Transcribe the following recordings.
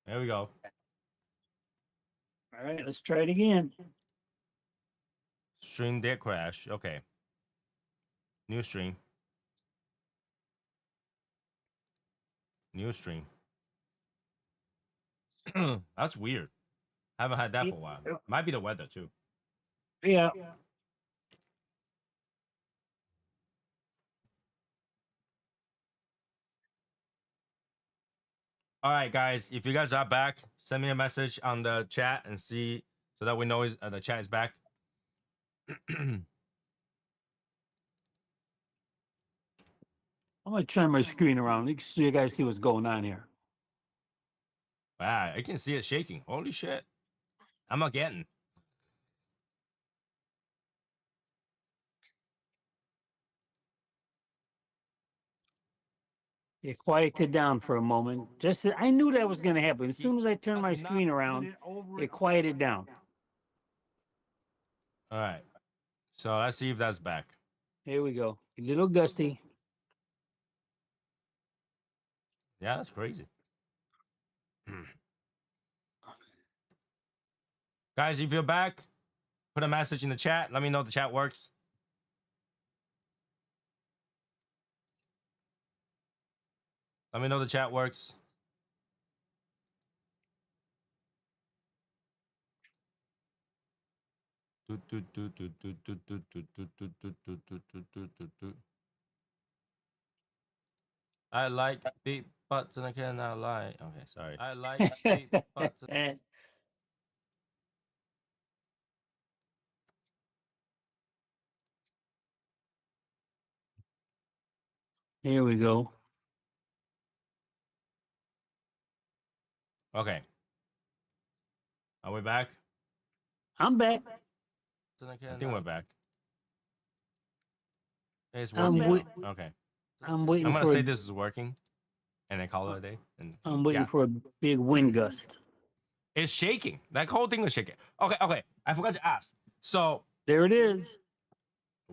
There we go. All right, let's try it again. Stream did crash. Okay. New stream. New stream. That's weird. Haven't had that for a while. Might be the weather too. Yeah. All right, guys. If you guys are back, send me a message on the chat and see so that we know the chat is back. I'm gonna turn my screen around so you guys see what's going on here. Wow, I can see it shaking. Holy shit. I'm not getting. It quieted down for a moment. Just I knew that was gonna happen. As soon as I turned my screen around, it quieted down. All right. So let's see if that's back. Here we go. A little gusty. Yeah, that's crazy. Guys, if you're back, put a message in the chat. Let me know the chat works. Let me know the chat works. I like big butts and I cannot lie. Okay, sorry. I like big butts. Here we go. Okay. Are we back? I'm back. I think we're back. It's I'm working. Okay. I'm waiting. I'm gonna for say a, this is working, and then call it a day. And I'm waiting yeah. for a big wind gust. It's shaking. That whole thing was shaking. Okay. I forgot to ask. So there it is.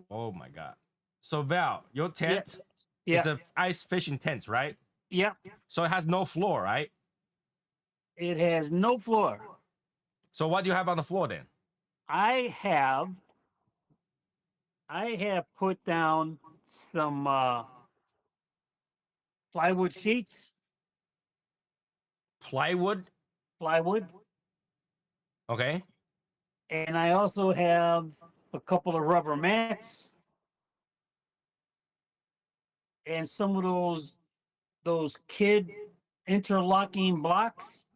Oh my god. So Val, your tent Yeah. is an ice fishing tent, right? Yeah. So it has no floor, right? It has no floor. So what do you have on the floor then? I have put down some plywood sheets. Plywood? Plywood. Okay. And I also have a couple of rubber mats and some of those kid interlocking blocks.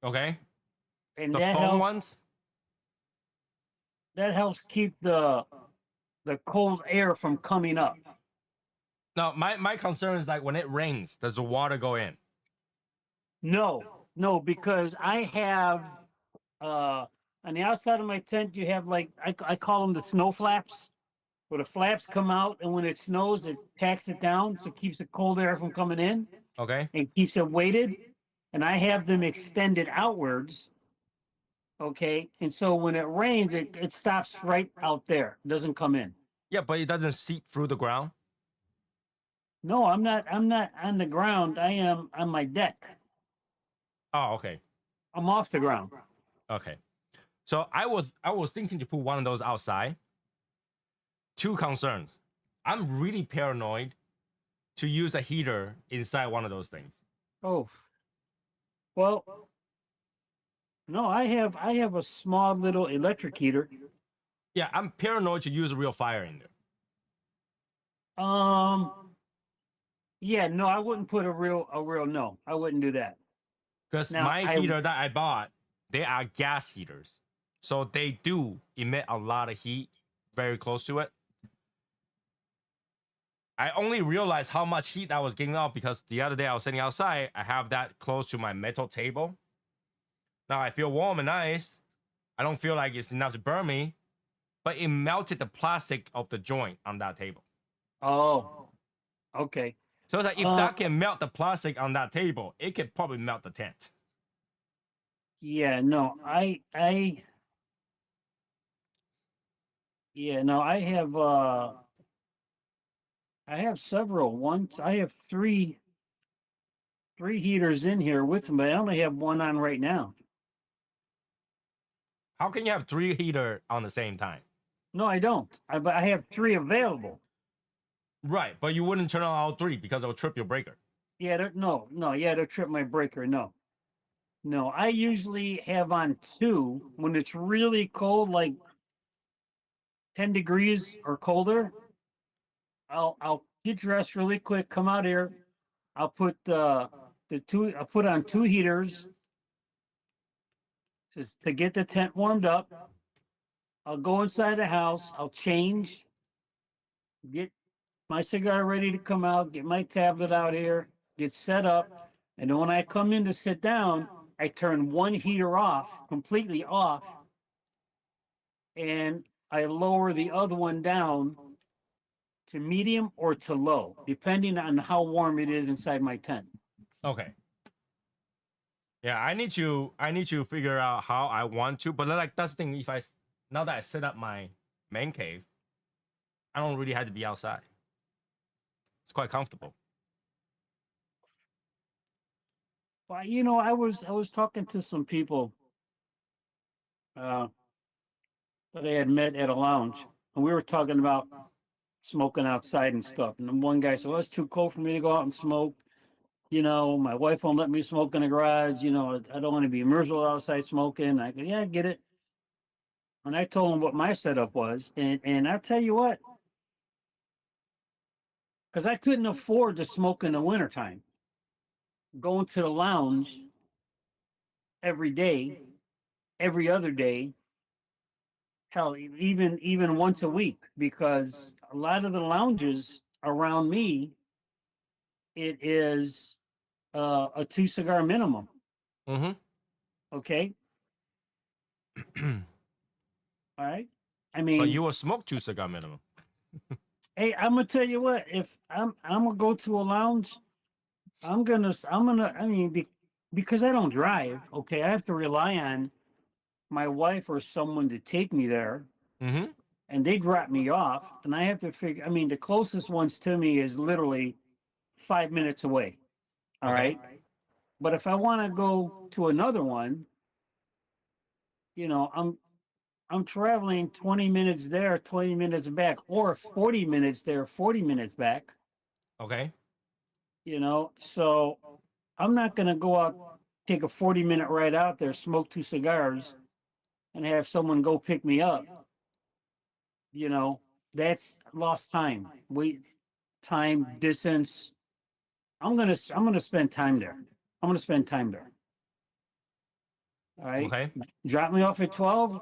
Okay. And the that foam helps, ones? That helps keep the cold air from coming up. No, my concern is like when it rains, does the water go in? No, because I have on the outside of my tent you have like I call them the snow flaps, where the flaps come out and when it snows it packs it down so it keeps the cold air from coming in. Okay. And keeps it weighted. And I have them extended outwards. Okay. And so when it rains, it stops right out there. It doesn't come in. Yeah, but it doesn't seep through the ground. No, I'm not on the ground. I am on my deck. Oh, okay. I'm off the ground. Okay. So I was thinking to put one of those outside. Two concerns. I'm really paranoid to use a heater inside one of those things. Oh. Well, no, I have a small little electric heater. Yeah, I'm paranoid to use a real fire in there. Yeah, no, I wouldn't put a real no. I wouldn't do that. Because my heater that I bought, they are gas heaters. So they do emit a lot of heat very close to it. I only realized how much heat that was giving off because the other day I was sitting outside. I have that close to my metal table. Now I feel warm and nice. I don't feel like it's enough to burn me, but it melted the plastic of the joint on that table. Oh, okay. So it's like if that can melt the plastic on that table, it could probably melt the tent. Yeah, no, yeah, no, I have several. I have three 3 heaters in here with me, but I only have one on right now. How can you have 3 heater on the same time? No, I don't. But I have 3 available. Right, but you wouldn't turn on all 3 because it'll trip your breaker. Yeah, no, yeah, they'll trip my breaker. No, no, I usually have on 2 when it's really cold, like 10 degrees or colder. I'll get dressed really quick, come out here. I'll put I'll put on 2 heaters to get the tent warmed up. I'll go inside the house. I'll change, get my cigar ready to come out, get my tablet out here, get set up. And then when I come in to sit down, I turn one heater off, completely off, and I lower the other one down to medium or to low, depending on how warm it is inside my tent. Okay. Yeah, I need to figure out how I want to, but like that's the thing. If I now that I set up my man cave, I don't really have to be outside. It's quite comfortable. But I was talking to some people uh, that I had met at a lounge, and we were talking about smoking outside and stuff. And then one guy said, "Well, it's too cold for me to go out and smoke. My wife won't let me smoke in the garage. I don't want to be miserable outside smoking." I go, "Yeah, I get it." And I told him what my setup was, and I'll tell you what, because I couldn't afford to smoke in the wintertime. Going to the lounge every day, every other day, hell, even once a week, because a lot of the lounges around me, it is a 2 cigar minimum. Mm-hmm. Okay, all right. I But mean, you will smoke 2 cigar minimum. hey, I'm gonna tell you what. If I'm gonna go to a lounge, I mean, because I don't drive. Okay, I have to rely on my wife or someone to take me there, Mm-hmm. and they drop me off, and I have to figure. I mean, the closest ones to me is literally 5 minutes away. All Okay. right, but if I want to go to another one, you know, I'm traveling 20 minutes there, 20 minutes back, or 40 minutes there, 40 minutes back. Okay. So I'm not going to go out, take a 40-minute ride out there, smoke 2 cigars, and have someone go pick me up. You know, that's lost time. Time, distance. I'm gonna spend time there. I'm gonna spend time there. All right. Okay. Drop me off at 12,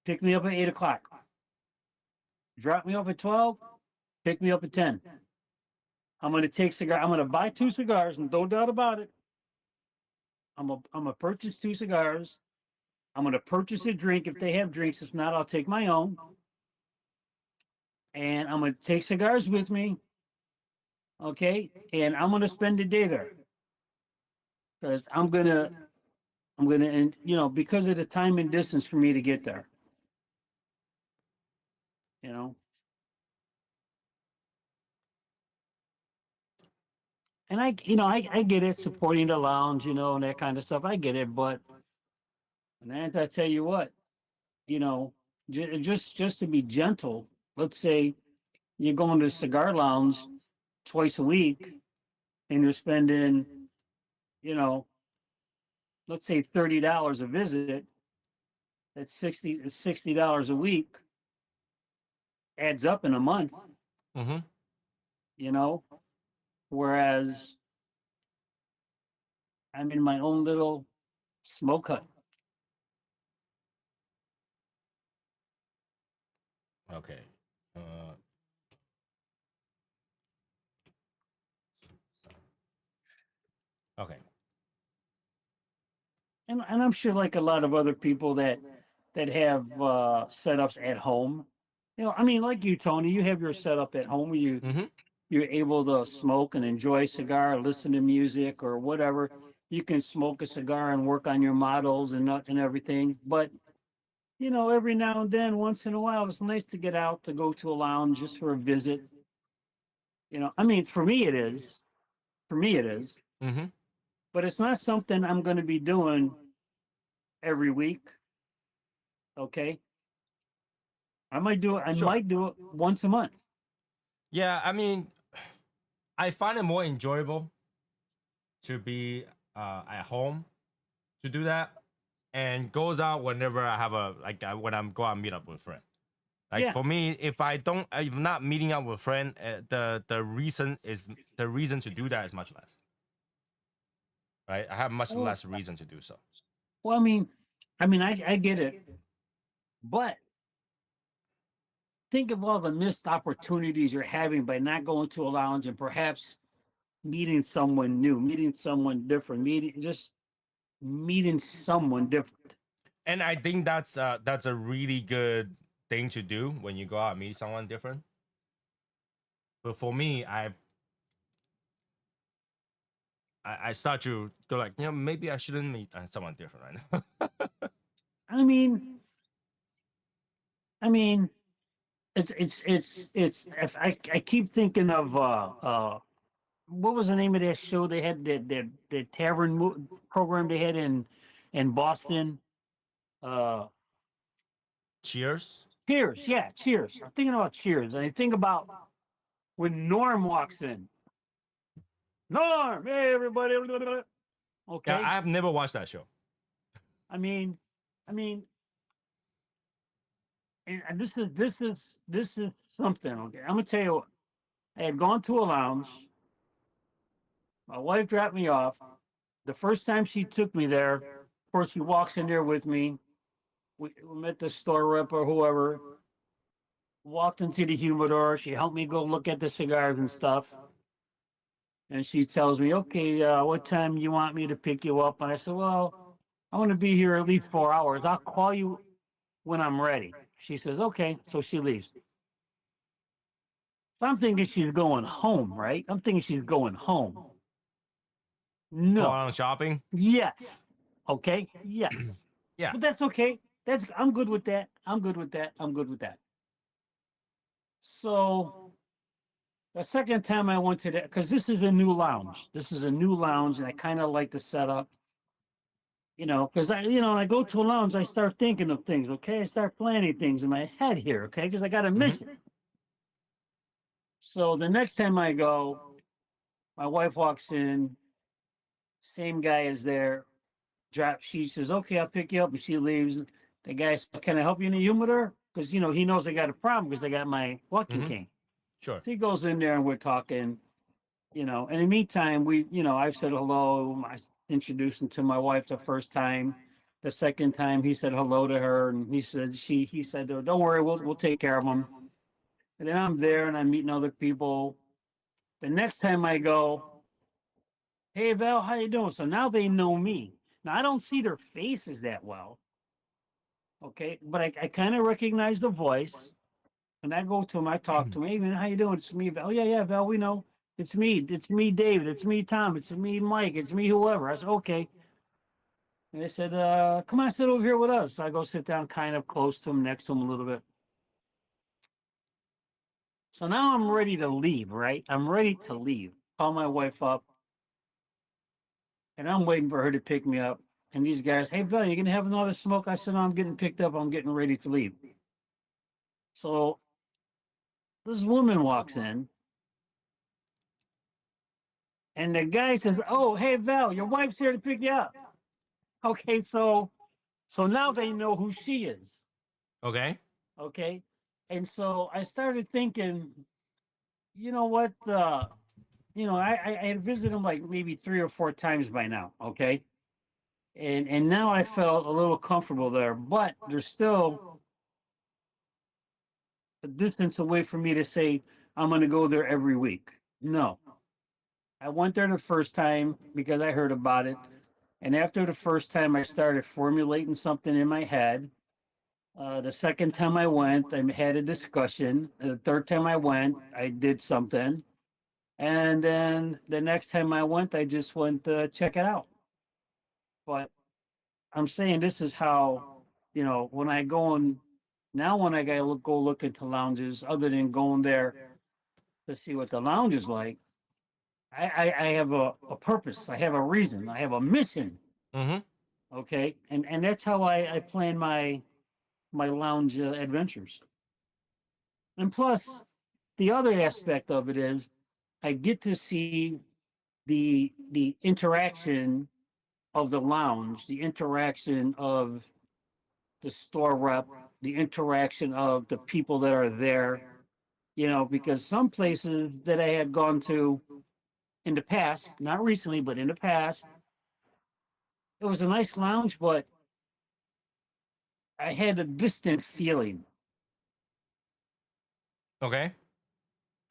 pick me up at 8 o'clock. Drop me off at 12, pick me up at 10. I'm gonna buy 2 cigars, and no doubt about it. I'm gonna purchase 2 cigars. I'm gonna purchase a drink if they have drinks. If not, I'll take my own. And I'm gonna take cigars with me. Okay. And I'm gonna spend the day there. Because and because of the time and distance for me to get there. You know. And I get it, supporting the lounge, and that kind of stuff. I get it, but and I tell you what, you know, just to be gentle. Let's say you're going to a cigar lounge twice a week, and you're spending, you know, let's say $30 a visit. That's $60 a week. Adds up in a month, Mm-hmm. you know. Whereas I'm in my own little smoke hut. Okay. Okay. And I'm sure, like a lot of other people that have setups at home. I mean, like you, Tony, you have your setup at home where Mm-hmm. you're able to smoke and enjoy a cigar, listen to music or whatever. You can smoke a cigar and work on your models and everything. But every now and then, once in a while, it's nice to get out to go to a lounge just for a visit. I mean, for me it is. For me it is. Mm-hmm. but it's not something I'm going to be doing every week. Okay, I might do it. I Sure. might do it once a month. Yeah, I mean, I find it more enjoyable to be at home to do that, and goes out whenever I have a when I'm go out and meet up with a friend. Like Yeah. for me, if I'm not meeting up with a friend, the reason to do that is much less. Right, I have much Well, less reason to do so. well, I get it, but think of all the missed opportunities you're having by not going to a lounge and perhaps meeting someone new, meeting someone different, meeting someone different. And I think that's a really good thing to do when you go out and meet someone different. But for me, I start to go like, maybe I shouldn't meet someone different right now. I mean, I mean, it's. If I keep thinking of what was the name of that show they had, the program they had in Boston. Uh, Cheers. Cheers, yeah, Cheers. I'm thinking about Cheers, and I think about when Norm walks in. Norm, hey everybody. Yeah, Okay, I've never watched that show. I mean, I mean, and this is something. Okay, I'm gonna tell you what. I had gone to a lounge. My wife dropped me off. The first time she took me there, of course, she walks in there with me. We met the store rep or whoever. Walked into the humidor. She helped me go look at the cigars and stuff. And she tells me, "Okay, what time you want me to pick you up?" And I said, "Well, I want to be here at least 4 hours. I'll call you when I'm ready." She says, "Okay." So she leaves. So I'm thinking she's going home, right? I'm thinking she's going home. Going No. on shopping. Yes. Okay. Yes. Yeah. But that's okay. I'm good with that. I'm good with that. I'm good with that. So the second time I went to that, because this is a new lounge. This is a new lounge, and I kind of like the setup. Because when I go to a lounge, I start thinking of things. Okay, I start planning things in my head here. Okay, because I got a Hmm. mission. So the next time I go, my wife walks in. Same guy is there. She says, "Okay, I'll pick you up," and she leaves. The guy says, "Can I help you in the humidor?" Because he knows I got a problem because I got my walking Hmm. cane. Sure. So he goes in there and we're talking. In the meantime, I've said hello. I introduced him to my wife the first time. The second time, he said hello to her, and he said, "Oh, don't worry, we'll take care of him." And then I'm there and I'm meeting other people. The next time I go, "Hey Val, how you doing?" So now they know me. Now I don't see their faces that well, okay, but I kind of recognize the voice. And I go to him, I talk to him. "Hey man, how you doing?" "It's me, Val." "Oh yeah, yeah, Val, we know. It's me. It's me, David. It's me, Tom. It's me, Mike. It's me, whoever." I said, "Okay." And they said, "Come on, sit over here with us." So I go sit down kind of close to him, next to him a little bit. So now I'm ready to leave, right? I'm ready to leave. Call my wife up, and I'm waiting for her to pick me up. And these guys, "Hey, Val, you gonna have another smoke?" I said, "No, I'm getting picked up. I'm getting ready to leave." So this woman walks in, and the guy says, "Oh, hey, Val, your wife's here to pick you up." Okay, so now they know who she is. Okay. Okay. And so I started thinking, you know what? I had visited him like maybe 3 or 4 times by now. Okay. And now I felt a little comfortable there, but there's still a distance away from me to say I'm going to go there every week. No, I went there the first time because I heard about it. And after the first time, I started formulating something in my head. The second time I went, I had a discussion. The third time I went, I did something. And then the next time I went, I just went to check it out. But I'm saying this is how, when I go and now when I gotta go look into lounges, other than going there to see what the lounge is like, I have a purpose. I have a reason. I have a mission. Mm-hmm. Okay, and that's how I plan my lounge adventures. And plus, the other aspect of it is I get to see the interaction of the lounge, the interaction of the store rep, the interaction of the people that are there. You know, because some places that I had gone to in the past, not recently, but in the past, it was a nice lounge, but I had a distant feeling. Okay.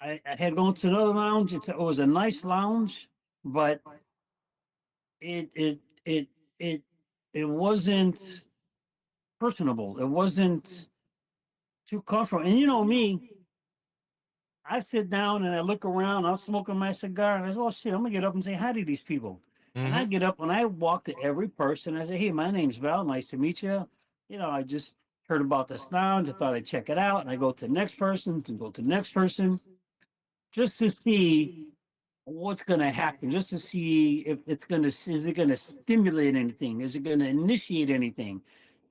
I had gone to another lounge. It was a nice lounge, but it it it it it wasn't personable. It wasn't too comfortable. And you know me, I sit down and I look around. I'm smoking my cigar, and I say, "Oh shit, I'm gonna get up and say hi to these people." And I Mm-hmm. get up and I walk to every person. I say, "Hey, my name's Val. Nice to meet you. You know, I just heard about this lounge. I thought I'd check it out." And I go to the next person, to go to the next person, just to see what's going to happen, just to see if it's going to is it going to stimulate anything, is it going to initiate anything,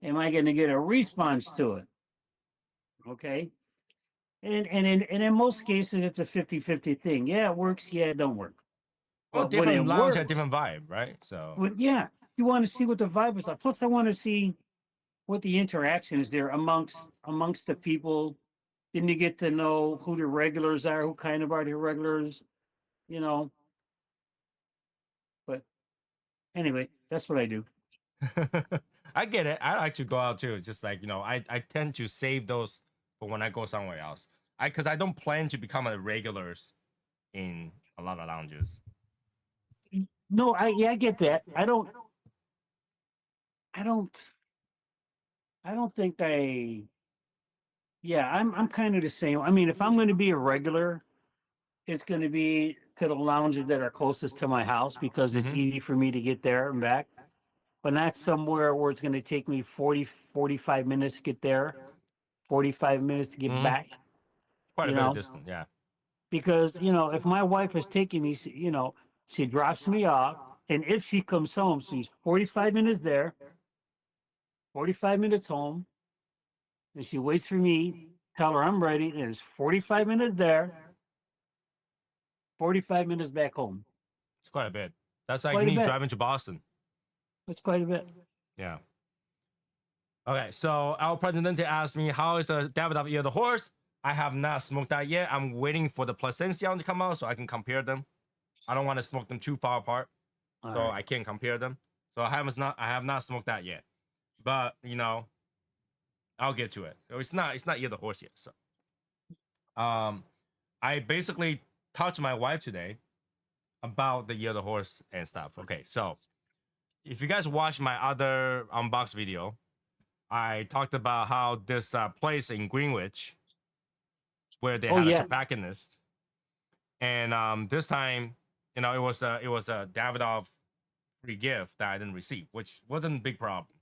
am I going to get a response to it? Okay, and in most cases it's a 50-50 thing. Yeah, it works, yeah, it don't work. Well, But when it different lounge had works, different vibe, right? So yeah, you want to see what the vibe is like. Plus I want to see what the interaction is there amongst the people. Then you get to know who the regulars are, who kind of are the regulars, you know. But anyway, that's what I do. I get it. I like to go out too. It's just like, I tend to save those for when I go somewhere else. Because I don't plan to become a regulars in a lot of lounges. No, I get that. I don't I don't think yeah, I'm kind of the same. I mean, if I'm going to be a regular, it's going to be to the lounges that are closest to my house because it's Mm-hmm. easy for me to get there and back. But not somewhere where it's going to take me 40-45 minutes to get there, 45 minutes to get Mm-hmm. back, Quite a you bit of know, distance, yeah. because, if my wife is taking me, she drops me off, and if she comes home, she's 45 minutes there, 45 minutes home, and she waits for me, tell her I'm ready, and it's 45 minutes there, 45 minutes back home. It's quite a bit. That's like Quite a me bit. driving to Boston. That's quite a bit. Yeah. Okay, so our president asked me, how is the Davidoff ear of the horse? I have not smoked that yet. I'm waiting for the Plasencia to come out so I can compare them. I don't want to smoke them too far apart, All so right. I can't compare them. So I have not smoked that yet. But I'll get to it. It's not ear of the horse yet. So um I basically talked to my wife today about the ear of the horse and stuff. Okay, so if you guys watch my other unbox video, I talked about how this place in Greenwich where they Oh had a yeah. tobacconist, and this time, it was a Davidoff free gift that I didn't receive, which wasn't a big problem.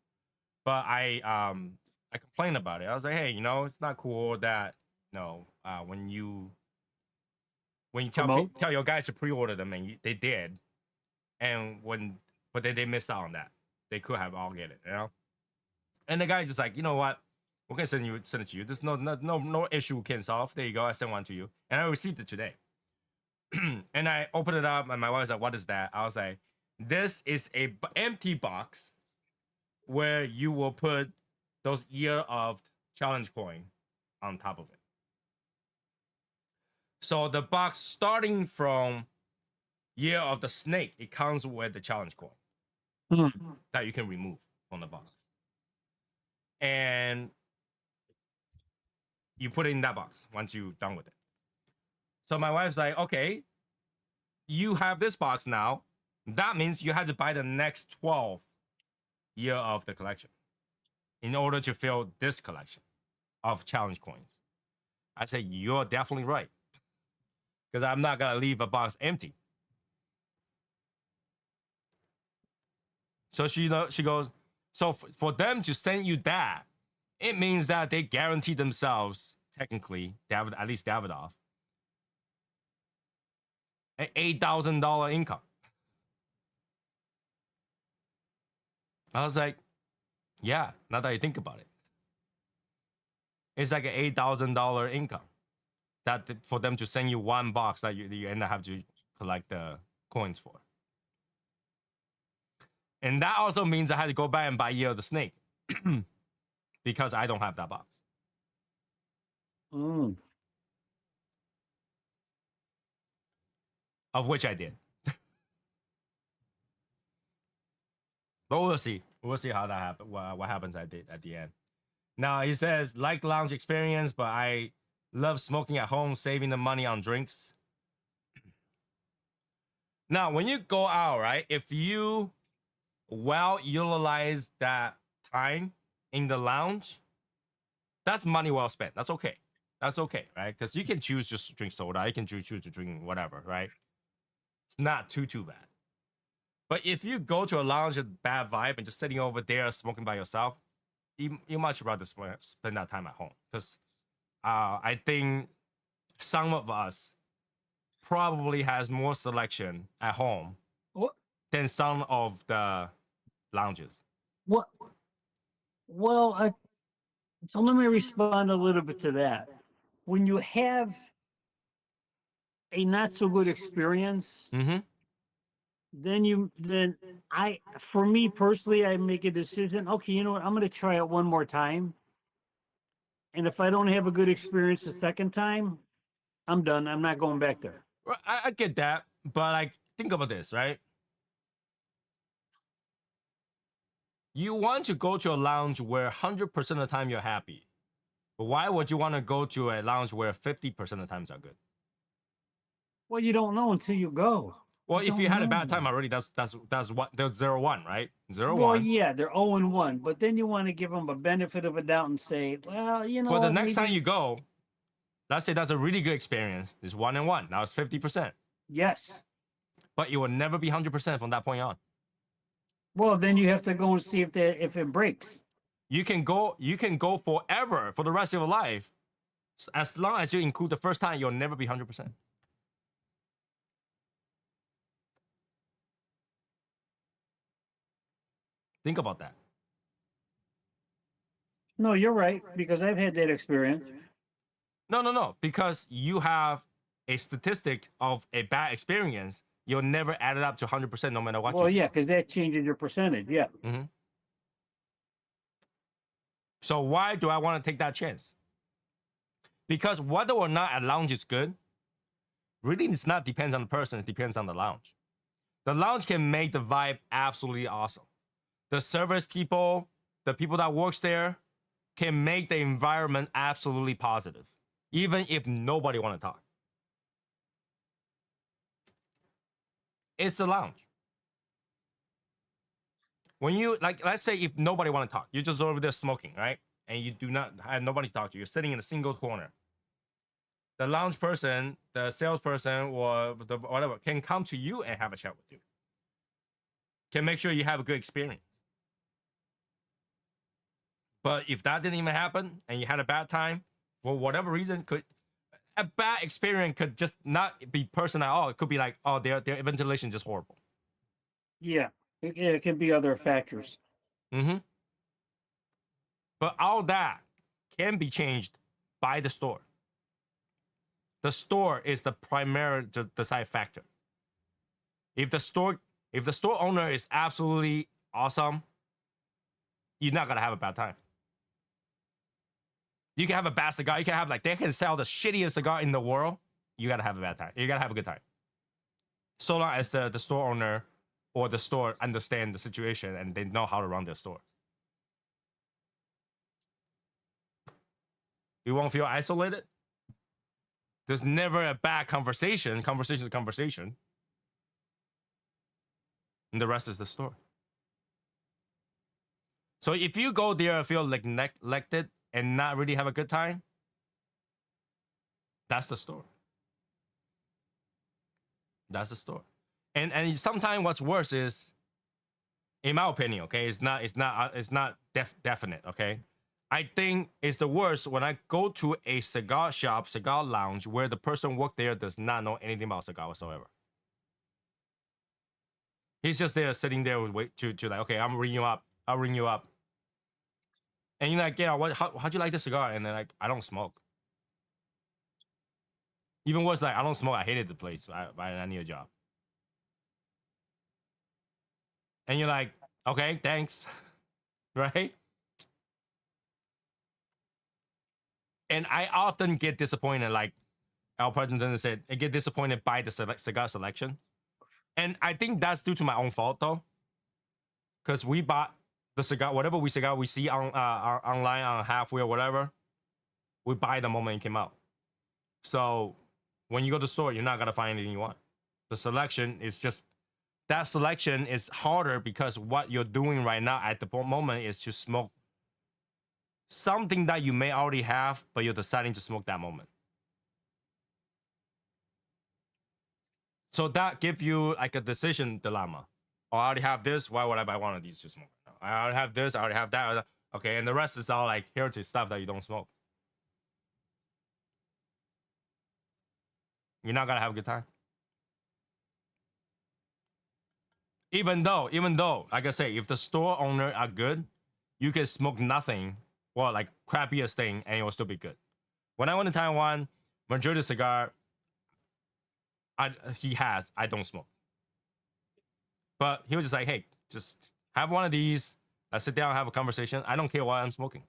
But I complained about it. I was like, hey, it's not cool that when you tell Promote. tell your guys to pre-order them and they did, and but then they missed out on that. They could have all get it. And the guy's just like, you know what? We can send it to you. There's no issue we can solve. There you go. I sent one to you, and I received it today. And I opened it up, and my wife's like, "What is that?" I was like, "This is a empty box where you will put those year of challenge coin on top of it. So the box starting from year of the snake, it comes with the challenge coin that you can remove from the box, and you put it in that box once you're done with it. So my wife's like, okay, you have this box now. That means you have to buy the next 12 year of the collection in order to fill this collection of challenge coins. I said, you're definitely right. Because I'm not going to leave a box empty. So she goes, so for them to send you that, it means that they guarantee themselves, technically, at least Davidoff, an $8,000 income. I was like, yeah, now that you think about it. It's like an $8,000 income that for them to send you one box that you end up have to collect the coins for. And that also means I had to go back and buy Year of the Snake because I don't have that box. Mm. Of which I did. But we'll see. We'll see how that happens. What happens at the end. Now he says, like lounge experience, but I love smoking at home, saving the money on drinks. Now, when you go out, right? If you well utilize that time in the lounge, that's money well spent. That's okay. That's okay, right? Because you can choose just to drink soda. You can choose to drink whatever, right? It's not too bad. But if you go to a lounge with bad vibe and just sitting over there smoking by yourself, you much rather spend that time at home. Because I think some of us probably has more selection at home What? than some of the lounges. What? Well, so let me respond a little bit to that. When you have a not so good experience, Mm-hmm. then for me personally, I make a decision. Okay, you know what? I'm going to try it one more time. And if I don't have a good experience the second time, I'm done. I'm not going back there. Well, I get that, but like think about this, right? You want to go to a lounge where 100% of the time you're happy. But why would you want to go to a lounge where 50% of the times are good? Well, you don't know until you go. Well, if you don't had a know. bad time already, that's what there's 0-1, right? 0-1. Well, yeah, they're 0-1, but then you want to give them a benefit of a doubt and say, well, you know, But the what, next maybe- time you go, let's say that's a really good experience. It's 1-1. Now it's 50%. yes. But it will never be 100% from that point on. Well, then you have to go and see if it breaks. You can go forever for the rest of your life. As long as you include the first time, you'll never be 100%. Think about that. No, you're right, because I've had that experience. No. Because you have a statistic of a bad experience, you'll never add it up to 100% no matter what Well, you do. yeah, because that changes your percentage. Yeah. Mm-hmm. So why do I want to take that chance? Because whether or not a lounge is good, really it's not depends on the person, it depends on the lounge. The lounge can make the vibe absolutely awesome. The service people, the people that works there can make the environment absolutely positive, even if nobody want to talk. It's a lounge. When you like, let's say if nobody want to talk, you're just over there smoking, right? And you do not have nobody to talk to. You're sitting in a single corner. The lounge person, the salesperson, or the whatever can come to you and have a chat with you. Can make sure you have a good experience. But if that didn't even happen and you had a bad time, for whatever reason, a bad experience could just not be personal at all. It could be like, oh, their ventilation is just horrible. Yeah. It can be other factors. Mm-hmm. But all that can be changed by the store. The store is the primary decide factor. If the store owner is absolutely awesome, you're not gonna have a bad time. You can have a bad cigar. You can have they can sell the shittiest cigar in the world. You gotta have a bad time. You gotta have a good time. So long as the store owner or the store understand the situation and they know how to run their store. You won't feel isolated. There's never a bad conversation. Conversation is conversation. And the rest is the store. So if you go there and feel like neglected and not really have a good time, that's the store. That's the store. And sometimes what's worse is, in my opinion, okay, it's not definite, okay. I think it's the worst when I go to a cigar shop, cigar lounge, where the person work there does not know anything about cigar whatsoever. He's just there sitting there with wait to like, okay, I'm ringing you up. I'll ring you up. And you're like, yeah, how'd you like the cigar? And they're like, I don't smoke. Even worse, like, I don't smoke. I hated the place. I need a job. And you're like, okay, thanks. Right? And I often get disappointed, like our president said, I get disappointed by the cigar selection. And I think that's due to my own fault, though. Because we bought the cigar, whatever cigar we see on online on halfway or whatever, we buy the moment it came out. So when you go to the store, you're not gonna find anything you want. The selection is just that selection is harder because what you're doing right now at the moment is to smoke something that you may already have, but you're deciding to smoke that moment. So that gives you like a decision dilemma. Oh, I already have this. Why would I buy one of these to smoke? I already have this. I already have that. Okay, and the rest is all like heritage stuff that you don't smoke. You're not gonna have a good time. Even though, like I say, if the store owner are good, you can smoke nothing, well, like crappiest thing, and it will still be good. When I went to Taiwan, majority of cigar, I don't smoke. But he was just like, hey, just have one of these. Let's sit down and have a conversation. I don't care what I'm smoking.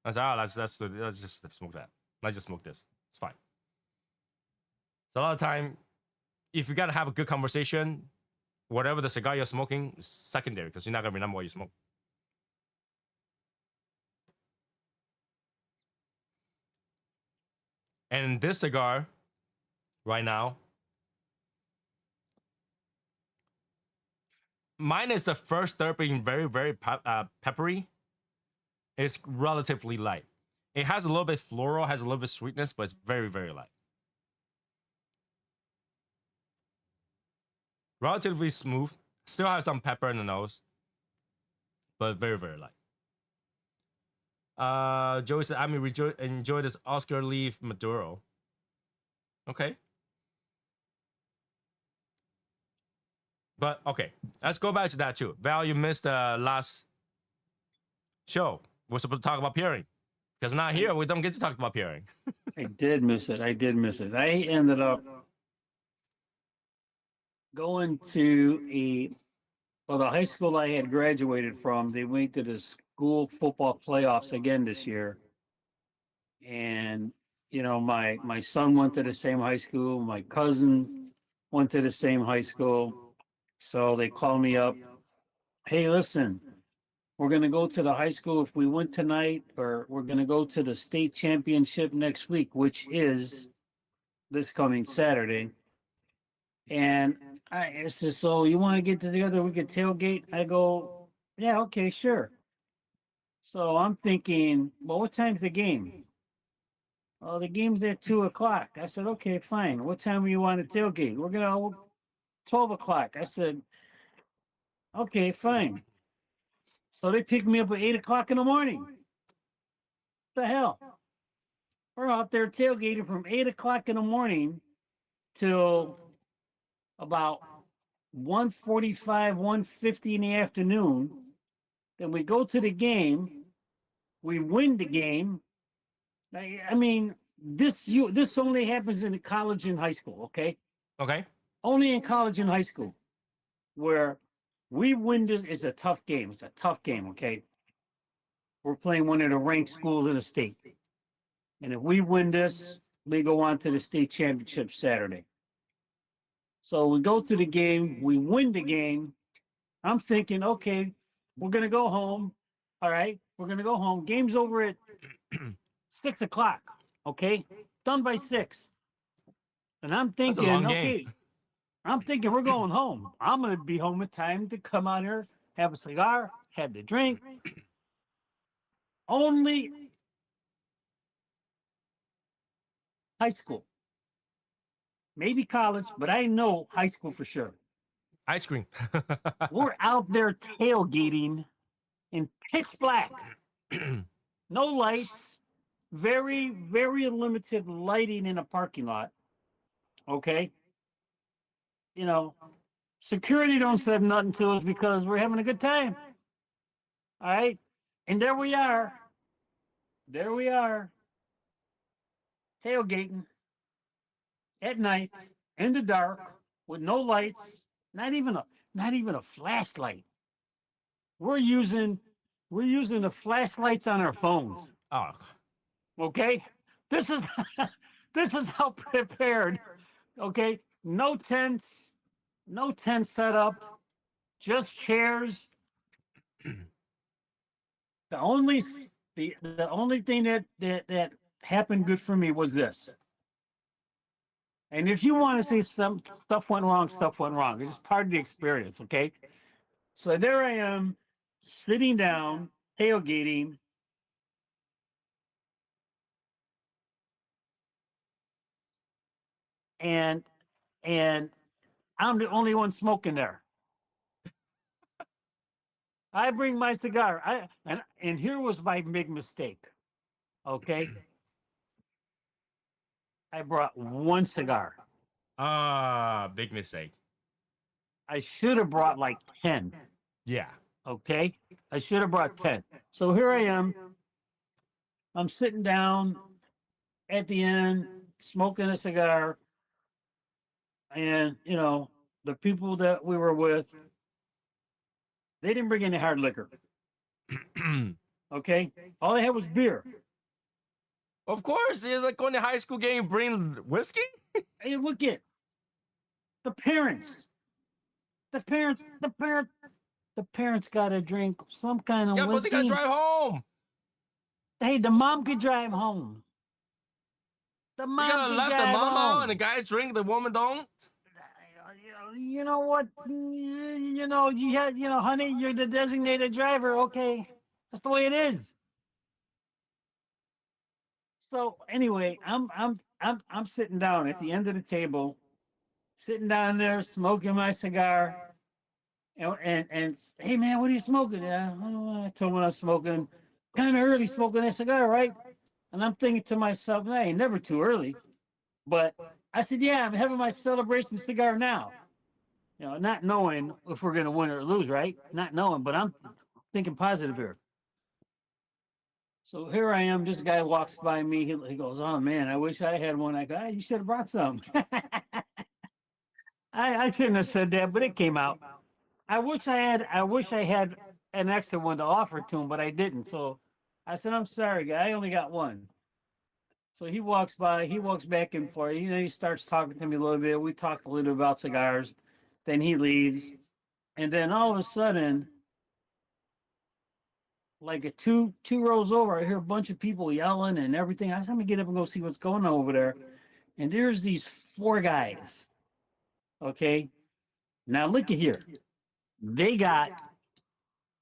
I said, oh, let's just smoke that. Let's just smoke this. It's fine. So a lot of time, if you gotta have a good conversation, whatever the cigar you're smoking is secondary because you're not gonna remember what you smoke. And this cigar, right now, mine is the first third being very, very peppery. It's relatively light. It has a little bit floral, has a little bit sweetness, but it's very, very light. Relatively smooth. Still have some pepper in the nose, but very, very light. Joey said, I mean, enjoy this Oscar leaf Maduro. Okay. But okay, let's go back to that too. Val, you missed the last show. We're supposed to talk about pairing. Because not here, we don't get to talk about pairing. I did miss it. I ended up going to the high school I had graduated from. They went to the school football playoffs again this year. And, my son went to the same high school. My cousin went to the same high school. So they called me up. Hey, listen, we're going to go to the high school if we win tonight, or we're going to go to the state championship next week, which is this coming Saturday. And I said, so you want to get together? We could tailgate. I go, yeah, okay, sure. So I'm thinking, well, what time's the game? Oh, the game's at 2:00. I said, okay, fine. What time do you want to tailgate? We're gonna 12:00. I said, okay, fine. So they picked me up at 8:00 in the morning. What the hell? We're out there tailgating from 8:00 in the morning till about 1:45, 1:50 in the afternoon. Then we go to the game. We win the game. I mean, this only happens in college and high school, okay? Okay. Only in college and high school, where we win this. It's a tough game. It's a tough game, okay? We're playing one of the ranked schools in the state. And if we win this, we go on to the state championship Saturday. So we go to the game, we win the game. I'm thinking, okay, we're going to go home. All right, we're going to go home. Game's over at 6:00, okay? Done by 6. And I'm thinking, okay, I'm thinking we're going home. I'm going to be home in time to come out here, have a cigar, have the drink. Only high school, maybe college, but I know high school for sure. Ice cream. We're out there tailgating in pitch black, no lights, very, very limited lighting in a parking lot. Okay. Security don't say nothing to us because we're having a good time. All right. And there we are. There we are. Tailgating at night in the dark with no lights, not even a flashlight. We're using we're using the flashlights on our phones. Oh, Okay? This is this is how prepared. Okay? No tent set up, just chairs. The only thing that happened good for me was this. And if you want to say some stuff went wrong, stuff went wrong. It's part of the experience, okay? So there I am, sitting down, tailgating, and and I'm the only one smoking there. I bring my cigar. And here was my big mistake. Okay, I brought one cigar. big mistake. I should have brought like 10. Yeah. Okay, I should have brought 10. So here I am. I'm sitting down at the end, smoking a cigar, and the people that we were with, they didn't bring any hard liquor. Okay, all they had was beer. Of course, it's like going to high school game, bring whiskey. Hey, look at the parents. The parents got to drink some kind of Yeah, but they gotta whiskey. drive home. Hey, the mom could drive home. The You mom gotta could left the drive mama home. out and the guys drink, the woman don't. You know what? Honey, you're the designated driver. Okay, that's the way it is. So anyway, I'm sitting down at the end of the table, sitting down there smoking my cigar, and hey man, what are you smoking? I told him what I was smoking. Kind of early smoking that cigar, right? And I'm thinking to myself, I ain't never too early. But I said, yeah, I'm having my celebration cigar now. Not knowing if we're gonna win or lose, right? Not knowing, but I'm thinking positive here. So here I am. This guy walks by me. He goes, "Oh man, I wish I had one." I go, "Hey, you should have brought some." I shouldn't have said that, but it came out. I wish I had an extra one to offer to him, but I didn't. So I said, "I'm sorry, guy. I only got one." So he walks by. He walks back and forth. He starts talking to me a little bit. We talked a little about cigars. Then he leaves, and then all of a sudden, like a two rows over, I hear a bunch of people yelling and everything. I said, "Let me get up and go see what's going on over there." And there's these four guys. Okay, now look at here. They got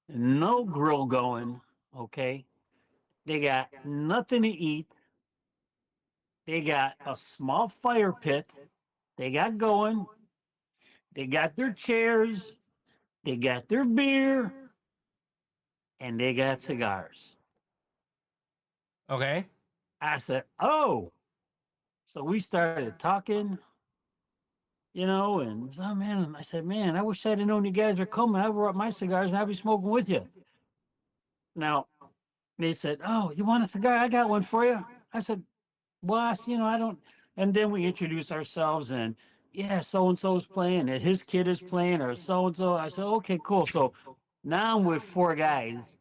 no grill going. Okay, they got nothing to eat. They got a small fire pit. They got going. They got their chairs. They got their beer, and they got cigars. Okay. I said, "Oh." So we started talking, and so, man, I said, "Man, I wish I'd have known you guys were coming. I brought my cigars and I'd be smoking with you." Now, they said, "Oh, you want a cigar? I got one for you." I said, "Boss, I don't." And then we introduced ourselves, and yeah, so and so's playing, and his kid is playing, or so and so. I said, "Okay, cool." So now I'm with four guys.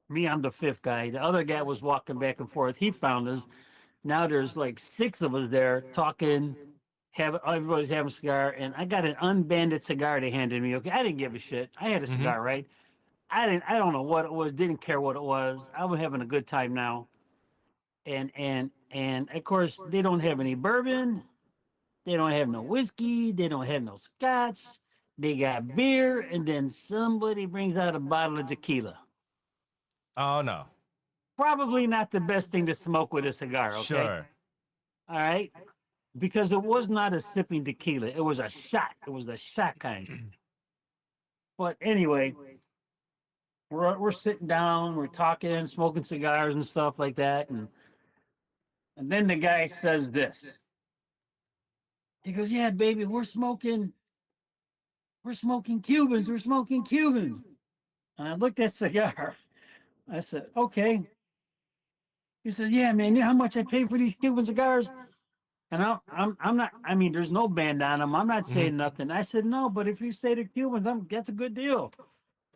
Me, I'm the fifth guy. The other guy was walking back and forth. He found us. Now there's like six of us there talking. Everybody's having a cigar, and I got an unbanded cigar they handed me. Okay, I didn't give a shit. I had a Mm-hmm. cigar, right? I don't know what it was. Didn't care what it was. I was having a good time now. And of course they don't have any bourbon. They don't have no whiskey. They don't have no scotch. They got beer, and then somebody brings out a bottle of tequila. Oh no. Probably not the best thing to smoke with a cigar. Okay, Sure. all right, because it was not a sipping tequila. It was a shot. It was a shot kind. But anyway, we're sitting down, we're talking, smoking cigars and stuff like that, and then the guy says this. He goes, "Yeah, baby, we're smoking we're smoking Cubans. We're smoking Cubans. And I looked at cigar. I said, okay. He said, yeah, man, you know how much I pay for these Cuban cigars? And I'm not, I mean, there's no band on them. I'm not Hmm. saying nothing. I said, no, but if you say the Cubans, that's a good deal.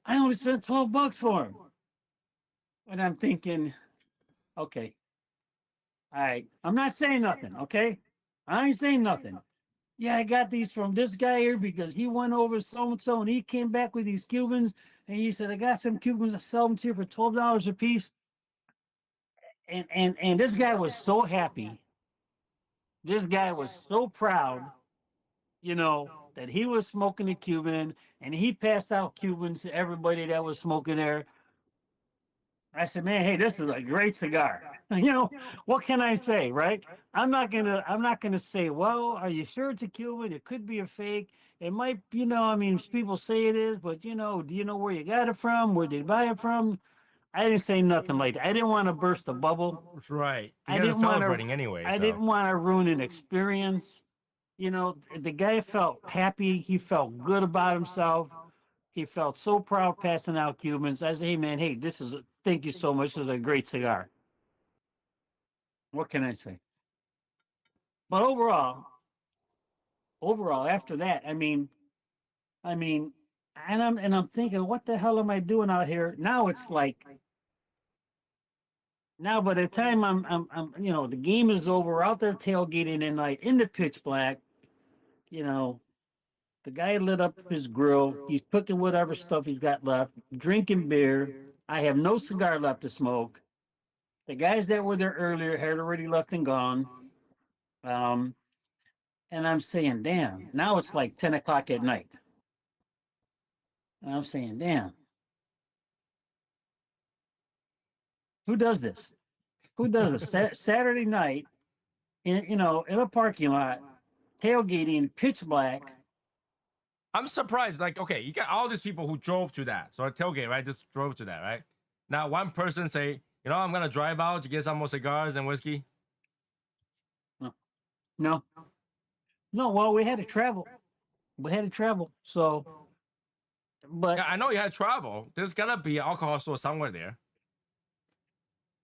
I only spent $12 for them. And I'm thinking, okay, all right, I'm not saying nothing, okay? I ain't saying nothing. Yeah, I got these from this guy here because he went over so and so and he came back with these Cubans and he said, I got some Cubans, I sell them to you for $12 a piece. And this guy was so happy. This guy was so proud, that he was smoking a Cuban and he passed out Cubans to everybody that was smoking there. I said, man, hey, this is a great cigar. What can I say, right? I'm not gonna say, well, are you sure it's a Cuban? It could be a fake. It might, I mean, people say it is, but do you know where you got it from? Where did you buy it from? I didn't say nothing like that. I didn't want to burst the bubble. Right. You I guys are didn't want to celebrating anyway, I so. didn't want to ruin an experience. The guy felt happy. He felt good about himself. He felt so proud passing out Cubans. I said, hey, man, hey, thank you so much. This is a great cigar. What can I say? But overall, after that, I mean, and I'm thinking, what the hell am I doing out here? Now it's like, now by the time the game is over, we're out there tailgating at night in the pitch black, you know, the guy lit up his grill. He's cooking whatever stuff he's got left, drinking beer. I have no cigar left to smoke. The guys that were there earlier had already left and gone. Um, and I'm saying, damn, now it's like 10 o'clock at night. And I'm saying, damn, who does this? Who does this? Saturday night in a parking lot, tailgating, pitch black. I'm surprised. Like, okay, you got all these people who drove to that. So a tailgate, right? Just drove to that, right? Now, one person say, I'm gonna drive out to get some more cigars and whiskey. No, no, no. Well, we had to travel. We had to travel. So, but Yeah, I know you had travel. There's gotta be an alcohol store somewhere there.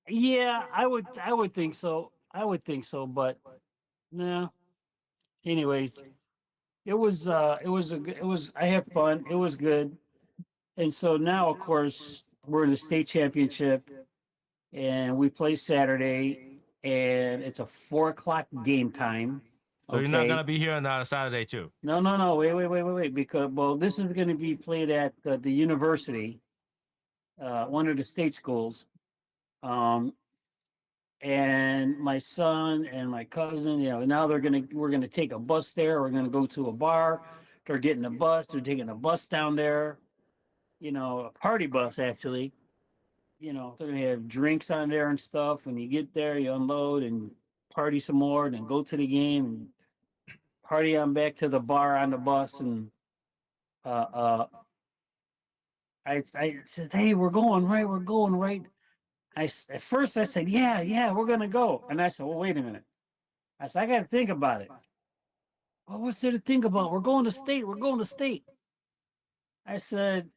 yeah, I would think so. I would think so, but no. Anyways, it was I had fun. It was good. And so now of course we're in the state championship and we play Saturday and it's a 4 o'clock game time. So you're not Okay. gonna be here on Saturday too. No, no, no. Wait. Because well, this is going to be played at the university, one of the state schools. Um, and my son and my cousin, now we're gonna take a bus there. We're gonna go to a bar. They're getting a bus. They're taking a bus down there. A party bus actually. They're gonna have drinks on there and stuff. When you get there, you unload and party some more, then go to the game and party on back to the bar on the bus. And uh, uh, I said, hey, we're going right. We're going right. At first I said, yeah, we're gonna go. And I said, well, wait a minute. I said, I got to think about it. Well, what's there to think about? We're going to state. We're going to state. I said,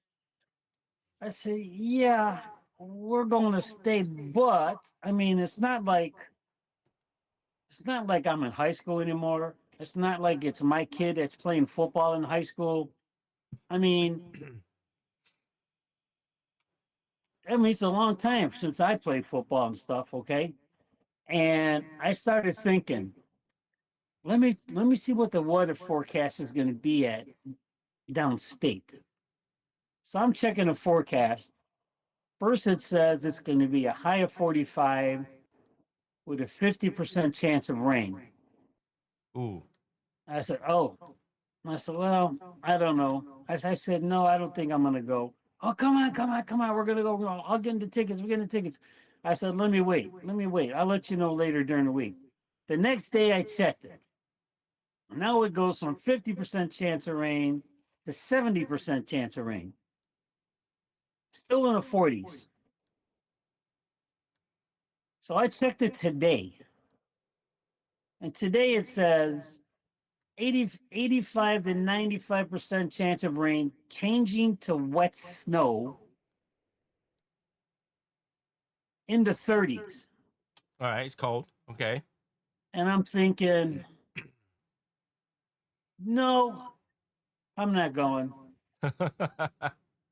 yeah, we're going to state, but I mean, it's not like I'm in high school anymore. It's not like it's my kid that's playing football in high school. I mean, it's a long time since I played football and stuff. Okay, and I started thinking, let me see what the weather forecast is going to be at downstate. So I'm checking the forecast. First, it says it's going to be a high of 45 with a 50% chance of rain. Ooh. I said, oh. I said, well, I don't know. I said, no, I don't think I'm going to go. Oh, come on, come on, come on. We're going to go. I'll get the tickets. We're getting the tickets. I said, let me wait. Let me wait. I'll let you know later during the week. The next day, I checked it. Now it goes from 50% chance of rain to 70% chance of rain. Still in the 40s. So I checked it today. And today it says 85 to 95% chance of rain, changing to wet snow in the 30s. All right, it's cold. Okay. And I'm thinking, no, I'm not going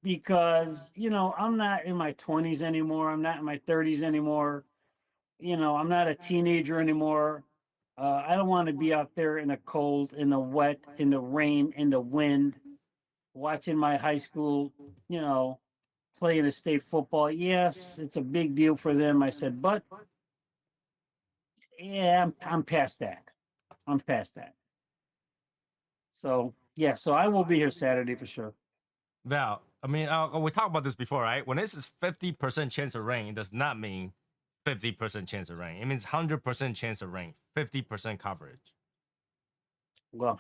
because, I'm not in my 20s anymore. I'm not in my 30s anymore. I'm not a teenager anymore. I don't want to be out there in the cold, in the wet, in the rain, in the wind, watching my high school, playing a state football. Yes, it's a big deal for them. I said, but yeah, I'm past that. I'm past that. So yeah, so I will be here Saturday for sure. Val, I mean, we talked about this before, right? When this is 50% chance of rain, it does not mean 50% chance of rain. It means 100% chance of rain, 50% coverage. Well,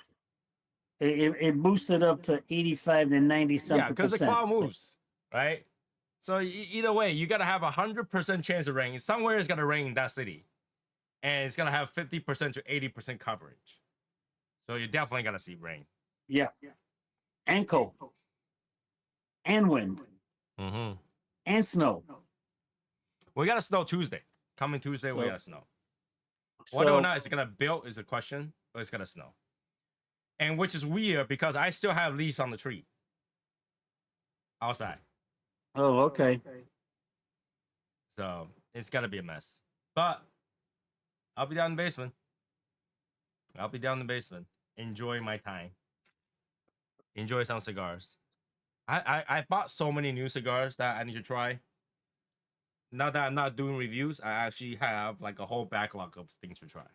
it boosted up to 85 to 90 Yeah, something because the percent. cloud moves, right? So either way, you gotta have 100% chance of rain. Somewhere it's gonna rain in that city, and it's gonna have 50% to 80% coverage. So you're definitely gonna see rain. Yeah, and cold, and wind, Mm-hmm. and snow. We got to snow Tuesday. Coming Tuesday, we So, got to snow. Whether or so not it's gonna build is a question, but it's gonna snow. And which is weird because I still have leaves on the tree outside. oh, okay. So it's gonna be a mess. But I'll be down in the basement. I'll be down in the basement. Enjoying my time. Enjoy some cigars. I bought so many new cigars that I need to try. Now that I'm not doing reviews, I actually have like a whole backlog of things to try.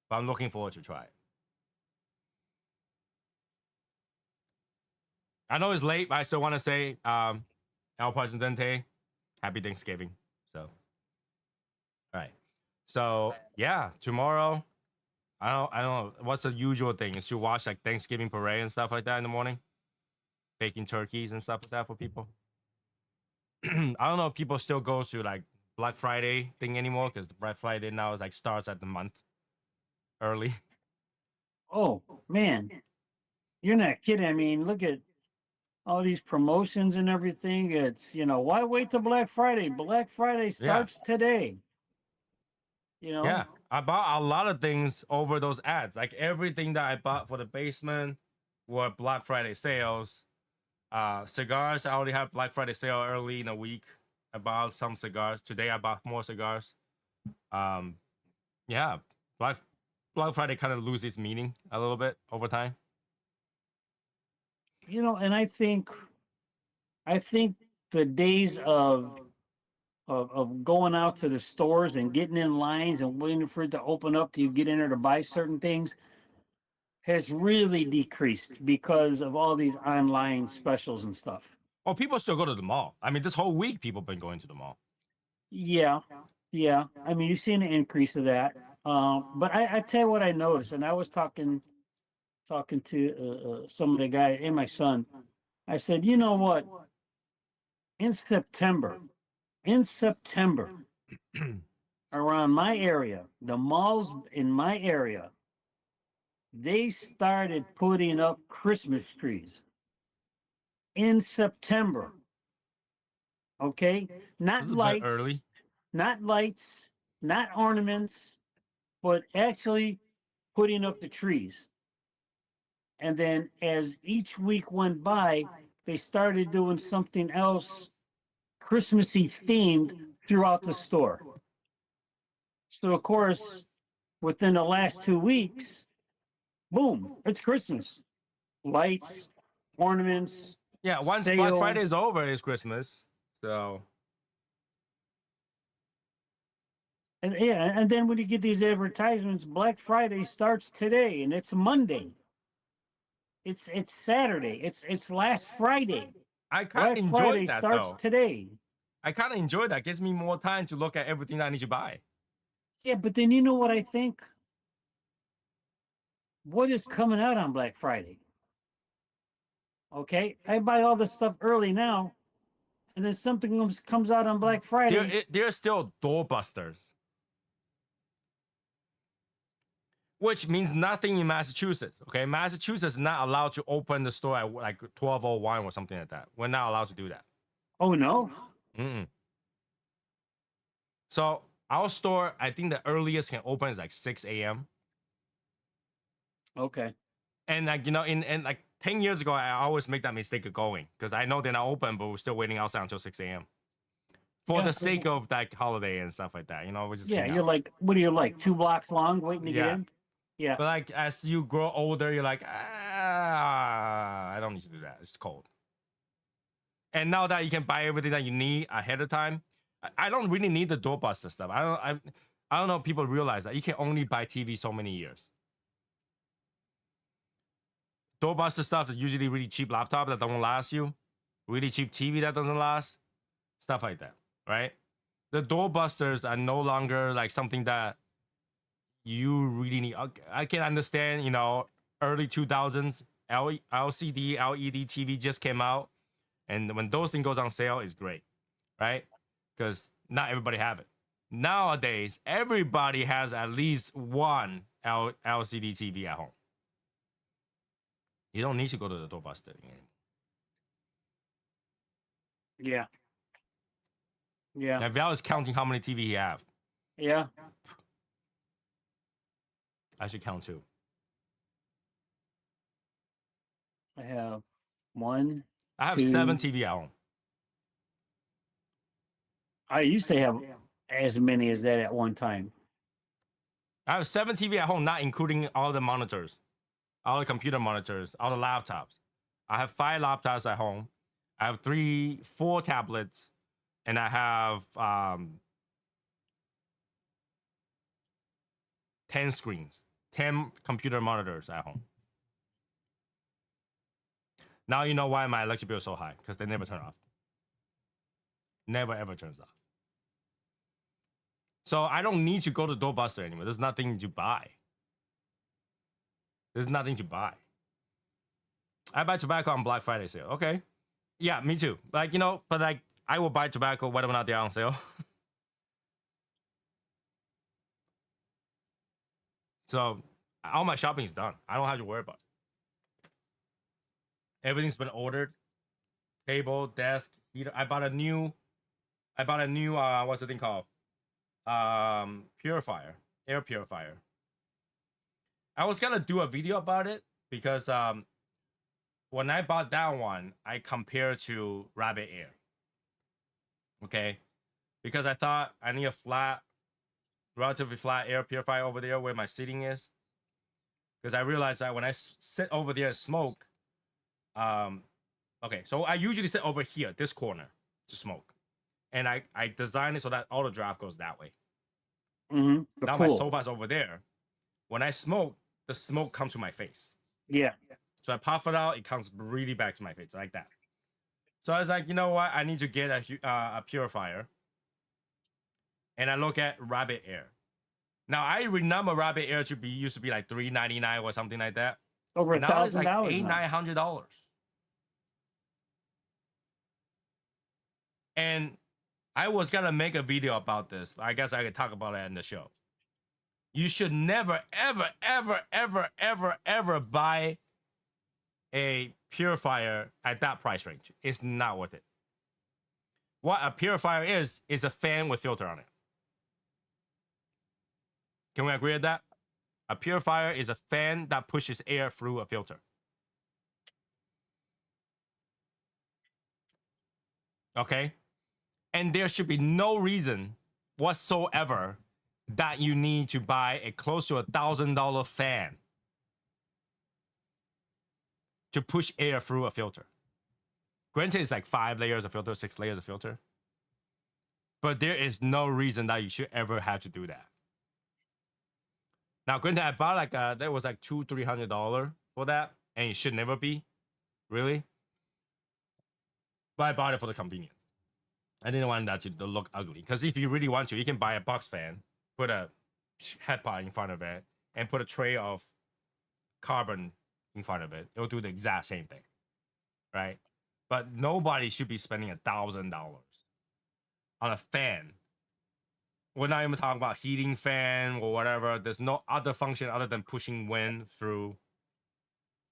But I'm looking forward to try it. I know it's late, but I still want to say El Presidente, happy Thanksgiving. So, all right. So yeah, tomorrow. I don't know what's the usual thing is to watch like Thanksgiving parade and stuff like that in the morning, baking turkeys and stuff like that for people. I don't know if people still go to like Black Friday thing anymore because the Black Friday now is like starts at the month early. Oh man, you're not kidding. I mean, look at all these promotions and everything. It's why wait till Black Friday? Black Friday Yeah, starts today. You know, yeah. I bought a lot of things over those ads. Like everything that I bought for the basement were Black Friday sales. Cigars, I already have Black Friday sale early in the week. I bought some cigars. Today I bought more cigars. Um, yeah, Black Friday kind of loses its meaning a little bit over time. and I think the days of going out to the stores and getting in lines and waiting for it to open up till you get in there to buy certain things has really decreased because of all these online specials and stuff. Oh, people still go to the mall. I mean, this whole week people been going to the mall. Yeah, yeah. I mean, you've seen an increase of that. But I tell you what I noticed, and I was talking to some of the guys and my son. I said, you know what? In September, in September, around my area, the malls in my area, they started putting up Christmas trees in September. Okay, not This is a bit early. lights, not lights, not ornaments, but actually putting up the trees. And then as each week went by, they started doing something else Christmassy themed throughout the store. So of course, within the last 2 weeks, boom, it's Christmas. Lights, ornaments, Yeah, once Black Friday is sales. over, it's Christmas. So And yeah, and then when you get these advertisements, Black Friday starts today and it's Monday. It's Saturday. It's last Friday. I kind of Black enjoyed Friday that starts though. today. I kind of enjoyed that. Gives me more time to look at everything that I need to buy. Yeah, but then you know what I think? What is coming out on Black Friday? Okay, I buy all this stuff early now, and then something comes out on Black Friday. They're still doorbusters. which means nothing in Massachusetts. Okay, Massachusetts is not allowed to open the store at like 12:01 or something like that. We're not allowed to do that. Oh no. Mm-mm. So our store, I think the earliest can open is like 6 a.m. Okay. And like in like 10 years ago, I always make that mistake of going because I know they're not open, but we're still waiting outside until 6 a.m. for Yeah, the 'cause- sake of like holiday and stuff like that. We just Yeah, hang you're out. like, what are you like, 2 blocks long waiting to get Yeah. in? Yeah. But like as you grow older, you're like, I don't need to do that. It's cold. And now that you can buy everything that you need ahead of time, I don't really need the doorbuster stuff. I don't know if people realize that you can only buy TV so many years. Doorbuster stuff is usually really cheap laptop that don't last you, really cheap TV that doesn't last, stuff like that, right? The doorbusters are no longer like something that you really need. I can understand, early 2000s LCD, LED TV just came out, and when those things goes on sale, it's great, right? Because not everybody have it. Nowadays, everybody has at least one LCD TV at home. You don't need to go to the doorbuster anymore. Yeah. Yeah. Now, if I was counting how many TV you have, Yeah. I should count too. I have one. I have Two. 7 TV at home. I used to have as many as that at one time. I have 7 TV at home, not including all the monitors, all the computer monitors, all the laptops. I have 5 laptops at home. I have 4 tablets, and I have 10 screens, 10 computer monitors at home. Now you know why my electric bill is so high, because they never turn off. Never ever turns off. So I don't need to go to doorbuster anymore. There's nothing to buy. There's nothing to buy. I buy tobacco on Black Friday sale. Okay. Yeah, me too. Like, but like I will buy tobacco whether or not they're on sale. So all my shopping is done. I don't have to worry about it. Everything's been ordered. Table, desk, heater. I bought a new what's the thing called? Purifier, air purifier. I was gonna do a video about it because when I bought that one, I compared to Rabbit Air. Okay, because I thought I need a relatively flat air purifier over there where my seating is. Because I realized that when I sit over there and smoke, okay, so I usually sit over here, this corner, to smoke, and I designed it so that all the draft goes that way. Mm-hmm. Now my sofa's over there. When I smoke, the smoke comes to my face. Yeah. So I puff it out, it comes really back to my face, like that. So I was like, you know what? I need to get a purifier. And I look at Rabbit Air. Now I remember Rabbit Air used to be like $399 or something like that. Over Now it's $1,000. like $800-900. And I was gonna make a video about this, but I guess I could talk about it in the show. You should never, ever, ever, ever, ever, ever buy a purifier at that price range. It's not worth it. What a purifier is a fan with filter on it. Can we agree with that? A purifier is a fan that pushes air through a filter. Okay? And there should be no reason whatsoever that you need to buy a close to $1,000 fan to push air through a filter. Granted, it's like 5 layers of filter, 6 layers of filter. But there is no reason that you should ever have to do that. Now, granted, I bought like that was like $200-300 for that, and it should never be, really. But I bought it for the convenience. I didn't want that to look ugly. Because if you really want to, you can buy a box fan, put a head pot in front of it, and put a tray of carbon in front of it. It'll do the exact same thing, right? But nobody should be spending $1,000 on a fan We're not even talking about heating fan or whatever. There's no other function other than pushing wind through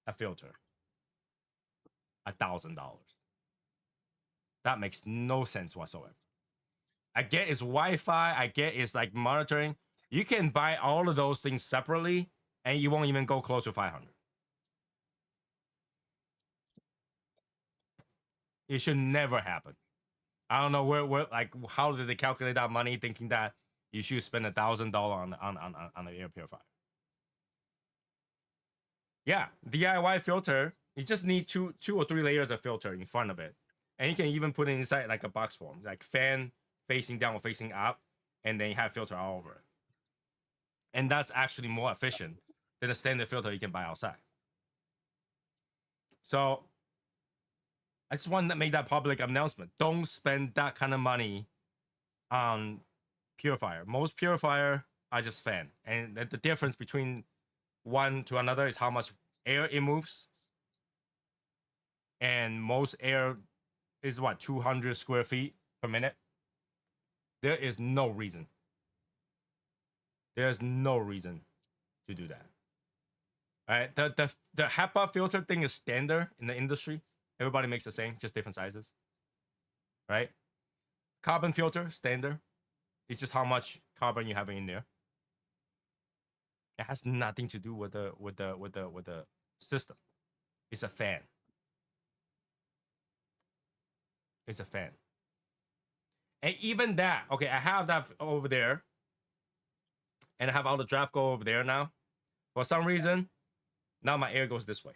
a filter. $1,000. That makes no sense whatsoever. I get it's Wi-Fi. I get it's like monitoring. You can buy all of those things separately, and you won't even go close to 500. It should never happen. I don't know where like how did they calculate that money, thinking that you should spend $1,000 on an air purifier. Yeah, DIY filter. You just need two or three layers of filter in front of it, and you can even put it inside like a box form, like fan facing down or facing up, and then you have filter all over it. And that's actually more efficient than a standard filter you can buy outside. So I just want to make that public announcement. Don't spend that kind of money on purifier. Most purifier are just fan, and the difference between one to another is how much air it moves. And most air is what, 200 square feet per minute. There is no reason. There's no reason to do that. All right, the HEPA filter thing is standard in the industry. Everybody makes the same, just different sizes. Right? Carbon filter standard. It's just how much carbon you have in there. It has nothing to do with the system. It's a fan. It's a fan. And even that, okay, I have that over there, and I have all the draft go over there now. For some reason, now my air goes this way.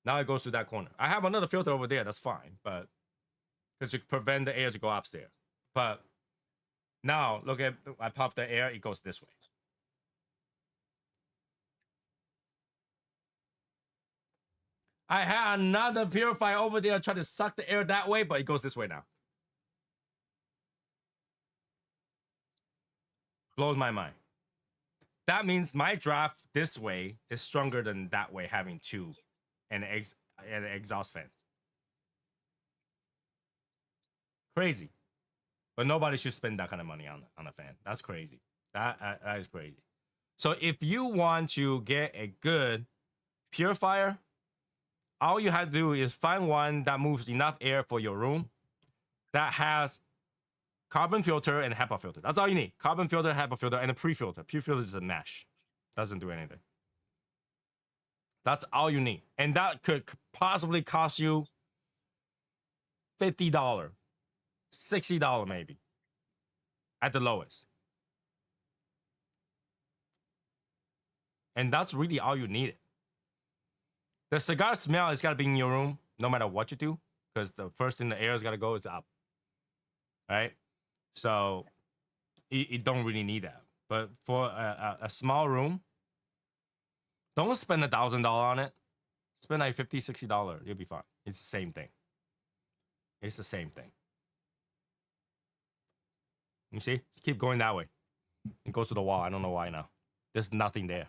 Now it goes to that corner. I have another filter over there. That's fine, but because to prevent the air to go upstairs. But now look at, I pop the air. It goes this way. I had another purifier over there try to suck the air that way, but it goes this way now. Blows my mind. That means my draft this way is stronger than that way, having two and an exhaust fan. Crazy. But nobody should spend that kind of money on a fan. That's crazy. That is crazy. So if you want to get a good purifier, all you have to do is find one that moves enough air for your room, that has carbon filter and HEPA filter. That's all you need. Carbon filter, HEPA filter, and a pre-filter. Pre-filter is a mesh. Doesn't do anything. That's all you need. And that could possibly cost you $50, $60 maybe, at the lowest. And that's really all you need. The cigar smell is gotta be in your room no matter what you do, because the first thing the air is gotta go is up. Right? So you don't really need that. But for a small room, don't spend $1,000 on it. Spend like $50, $60. You'll be fine. It's the same thing. It's the same thing. You see? Keep going that way. It goes to the wall. I don't know why now. There's nothing there.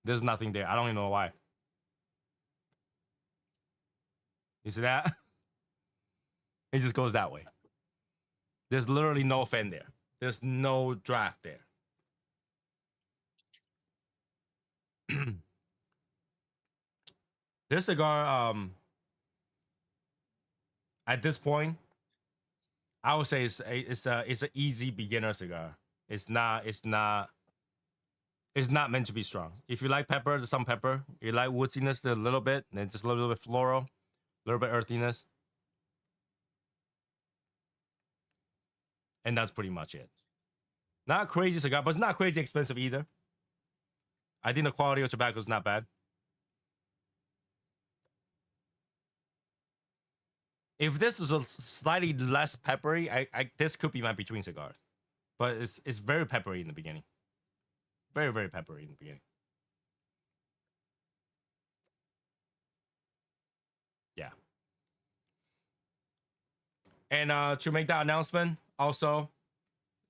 There's nothing there. I don't even know why. You see that? It just goes that way. There's literally no fan there. There's no draft there. This cigar, at this point, I would say it's an easy beginner cigar. It's not meant to be strong. If you like pepper, there's some pepper. You like woodiness, a little bit, and then just a little bit floral, a little bit earthiness. And that's pretty much it. Not crazy cigar, but it's not crazy expensive either. I think the quality of tobacco is not bad. If this is a slightly less peppery, this could be my between cigars. But it's very peppery in the beginning. Very, very peppery in the beginning. Yeah. And to make that announcement, also,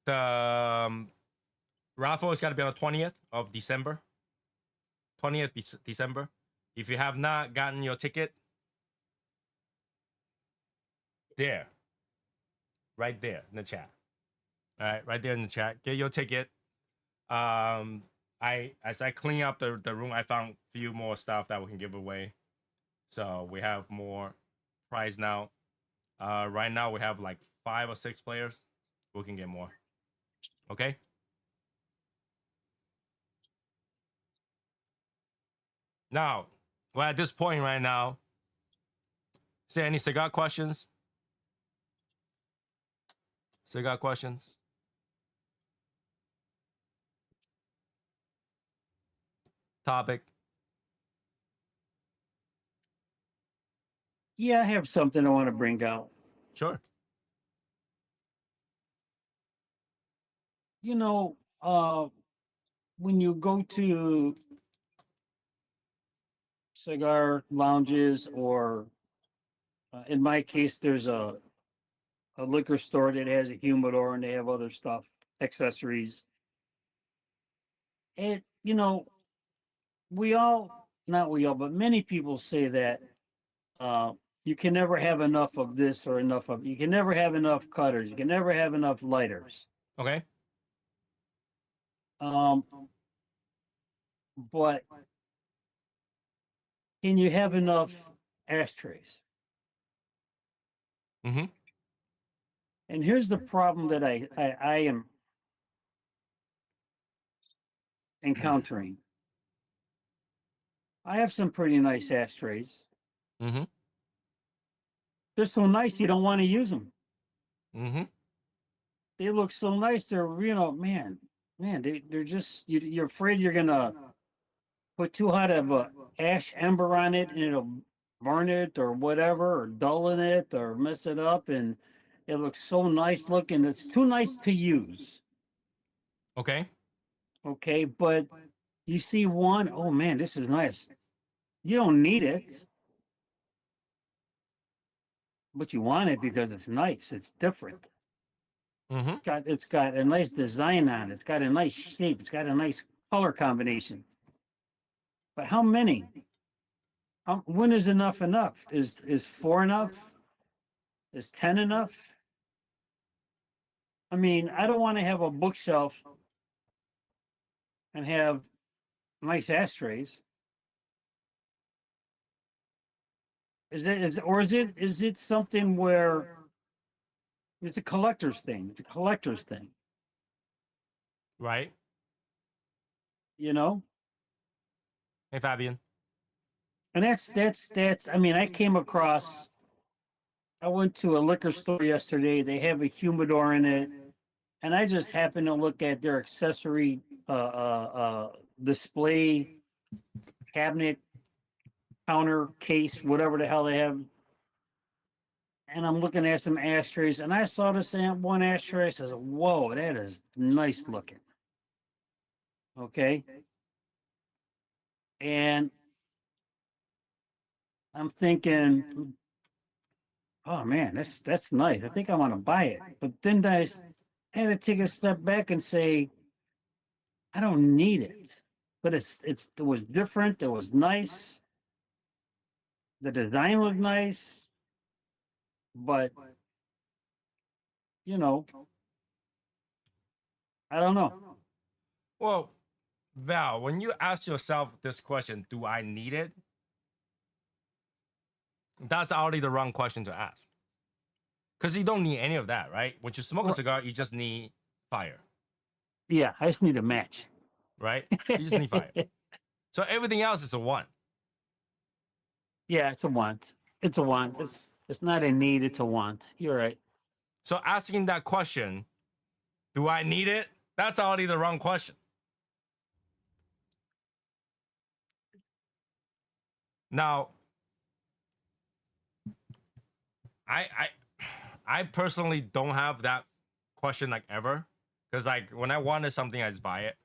the raffle is got to be on the 20th of December. 20th December. If you have not gotten your ticket, there, right there in the chat. All right, right there in the chat. Get your ticket. As I clean up the room, I found a few more stuff that we can give away. So we have more prize now. Right now we have like 5 or 6 players. We can get more. Okay. Now, we're at this point right now. Is there any cigar questions? Cigar questions? Topic? Yeah, I have something I want to bring out. Sure. You know, when you go to cigar lounges, or in my case, there's a liquor store that has a humidor and they have other stuff, accessories. And, not we all, but many people say that uh, you can never have enough of this or enough of, you can never have enough cutters, you can never have enough lighters. Okay. Um, but can you have enough ashtrays? Mm-hmm. And here's the problem that I am encountering. I have some pretty nice ashtrays. Mm-hmm. They're so nice you don't want to use them. Mm-hmm. They look so nice. They're, they're just, you're afraid you're gonna put too hot of a ash ember on it and it'll burn it or whatever, or dullen it or mess it up, and it looks so nice looking. It's too nice to use. Okay. Okay, but you see one, oh man, this is nice. You don't need it, but you want it because it's nice. It's different. Mm-hmm. It's got a nice design on it. It's got a nice shape. It's got a nice color combination. But how many? When is enough enough? Is 4 enough? Is 10 enough? I mean, I don't want to have a bookshelf and have nice ashtrays. Is it something where it's a collector's thing? It's a collector's thing, Right. you know? Hey, Fabian. And that's I mean, I went to a liquor store yesterday. They have a humidor in it, and I just happened to look at their accessory display cabinet, counter, case, whatever the hell they have. And I'm looking at some ashtrays, and I saw this one ashtray. I says, "Whoa, that is nice looking." Okay, and I'm thinking, "Oh man, that's nice. I think I want to buy it." But then had to take a step back and say, "I don't need it." But it was different. It was nice. The design was nice, but you know, I don't know. Well, Val, when you ask yourself this question, do I need it? That's already the wrong question to ask. Because you don't need any of that, right? When you smoke a cigar, you just need fire, Yeah, I just need a match. right? You just need fire. So everything else is a one. Yeah, it's a want. It's a want. It's not a need. It's a want. You're right. So asking that question, do I need it? That's already the wrong question. Now, I I personally don't have that question like ever. Because like when I wanted something, I just buy it.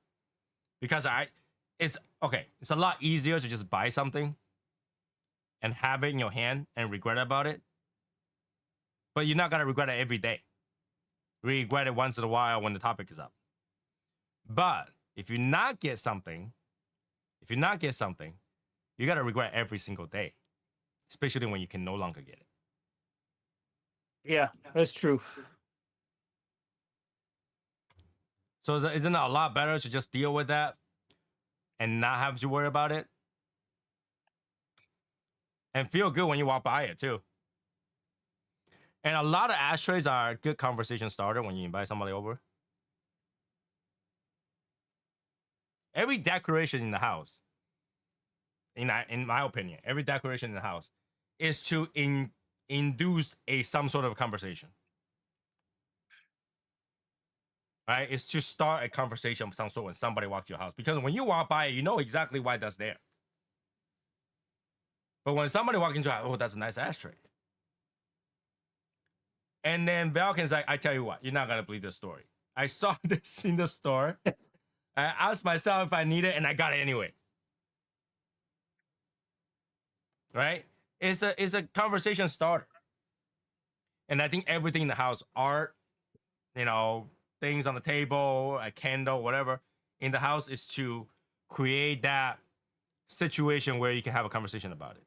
Because it's okay, it's a lot easier to just buy something and have it in your hand and regret about it. But you're not gonna regret it every day. Regret it once in a while when the topic is up. But if you not get something, you gotta regret every single day, especially when you can no longer get it. Yeah, that's true. So isn't it a lot better to just deal with that and not have to worry about it and feel good when you walk by it too? And a lot of ashtrays are a good conversation starter when you invite somebody over. Every decoration in the house, in my opinion, every decoration in the house is to induce some sort of conversation. Right? It's to start a conversation of some sort when somebody walks to your house. Because when you walk by it, you know exactly why that's there. But when somebody walks into your house, oh, that's a nice ashtray. And then Valken's like, I tell you what, you're not gonna believe this story. I saw this in the store. I asked myself if I need it, and I got it anyway. Right? It's a conversation starter. And I think everything in the house, art, things on the table, a candle, whatever, in the house is to create that situation where you can have a conversation about it.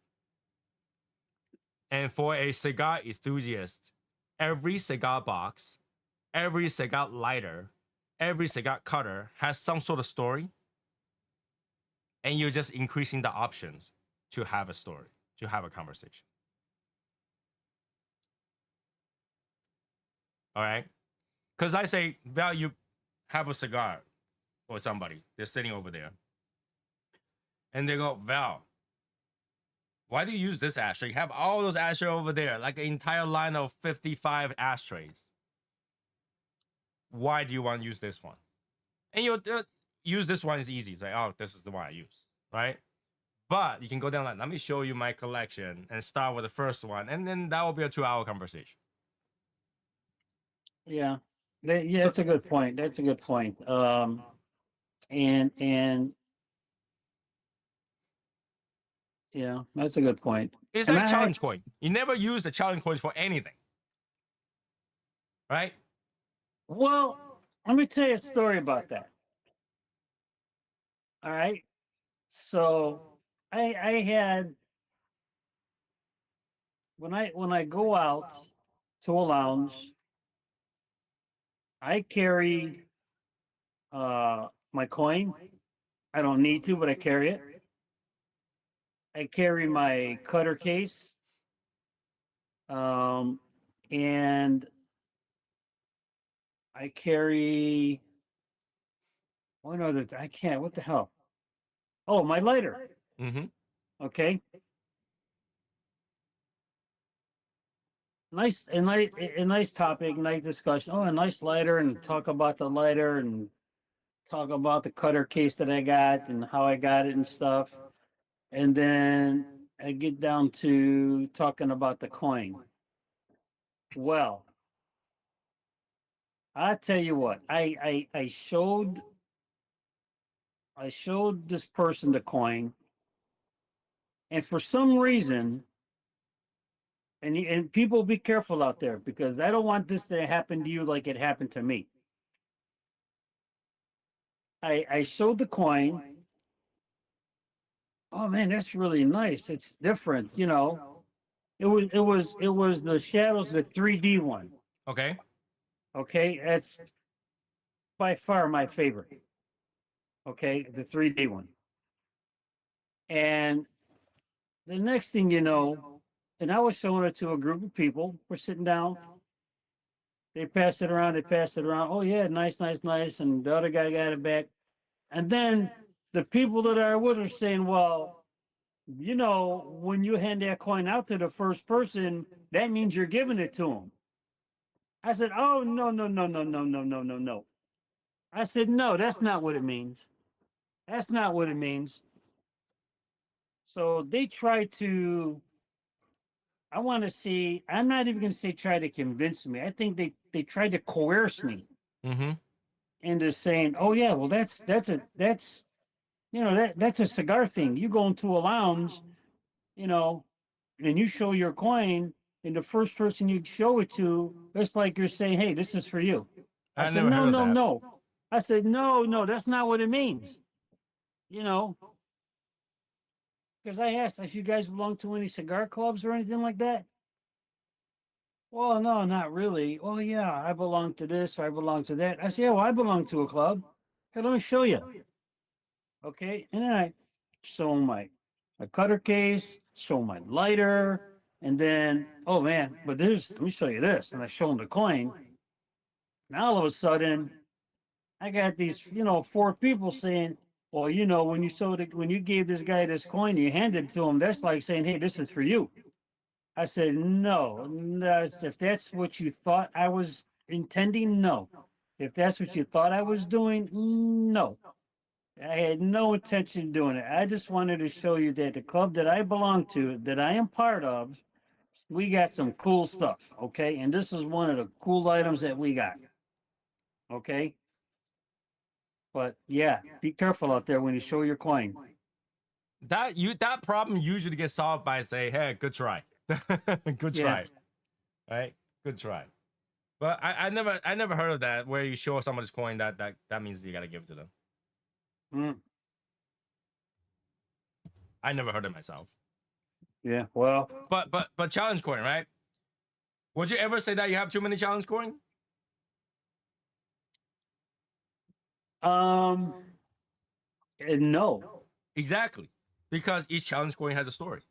And for a cigar enthusiast, every cigar box, every cigar lighter, every cigar cutter has some sort of story. And you're just increasing the options to have a story, to have a conversation. All right? Because I say, Val, you have a cigar or somebody, they're sitting over there. And they go, Val, why do you use this ashtray? You have all those ashtrays over there, like an entire line of 55 ashtrays. Why do you want to use this one? And you use this one is easy. It's like, oh, this is the one I use, right? But you can go down like, let me show you my collection and start with the first one, and then that will be a 2-hour conversation. Yeah, yeah, So that's a good point. That's a good point. And yeah, that's a good point. it's And like I challenge coin. You never use the challenge coins for anything, right? well, let me tell you a story about that. All right. So I had when I go out to a lounge, I carry my coin. I don't need to, but I carry it. I carry my cutter case. Um and I carry one other I can't what the hell? Oh, my lighter. Mm-hmm. Okay. A nice topic, nice discussion. Oh, a nice lighter, and talk about the lighter and talk about the cutter case that I got and how I got it and stuff. And then I get down to talking about the coin. Well, I tell you what, I showed this person the coin, and for some reason, and people be careful out there because I don't want this to happen to you like it happened to me. I showed the coin. Oh man, that's really nice. It's different, you know. It was the shadows, the 3D one. Okay. Okay, that's by far my favorite. Okay, the 3D one. And the next thing you know, and I was showing it to a group of people. We're sitting down. They pass it around. They pass it around. Oh yeah, nice, nice, nice. And the other guy got it back. And then the people that are with are saying, "Well, you know, when you hand that coin out to the first person, that means you're giving it to him." I said, "Oh no, no, no, no, no, no, no, no, no." I said, "No, that's not what it means. That's not what it means." So they try to. I want to see. I'm not even going to say try to convince me. I think they tried to coerce me Mm-hmm. into saying, "Oh yeah, well that's you know that's a cigar thing. You go into a lounge, you know, and you show your coin, and the first person you show it to, it's like you're saying, "Hey, this is for you." I I said, never "No, heard of no, that. no." I said, "No, no, that's not what it means." You know, because I asked, "If you guys belong to any cigar clubs or anything like that?" Well, no, not really. Oh, yeah, I belong to this, I belong to that. I said, yeah, well, I belong to a club. Hey, let me show you. Okay. And then I show him my cutter case, show him my lighter, and then, oh man, but there's, let me show you this. And I show him the coin. Now all of a sudden, I got these, four people saying, well, when when you gave this guy this coin, you handed it to him, that's like saying, hey, this is for you. I said, no, if that's what you thought I was intending, no. If that's what you thought I was doing, no. I had no intention of doing it. I just wanted to show you that the club that I belong to, that I am part of, we got some cool stuff. Okay. And this is one of the cool items that we got. Okay. But yeah, be careful out there when you show your coin. That problem usually gets solved by say, hey, good try. Good Yeah. try. Right? Good try. But I never heard of that where you show somebody's coin that means you gotta give it to them. Mm, I never heard it myself. yeah. Well, But challenge coin, right? Would you ever say that you have too many challenge coin? um, no, Exactly. Because each challenge coin has a story,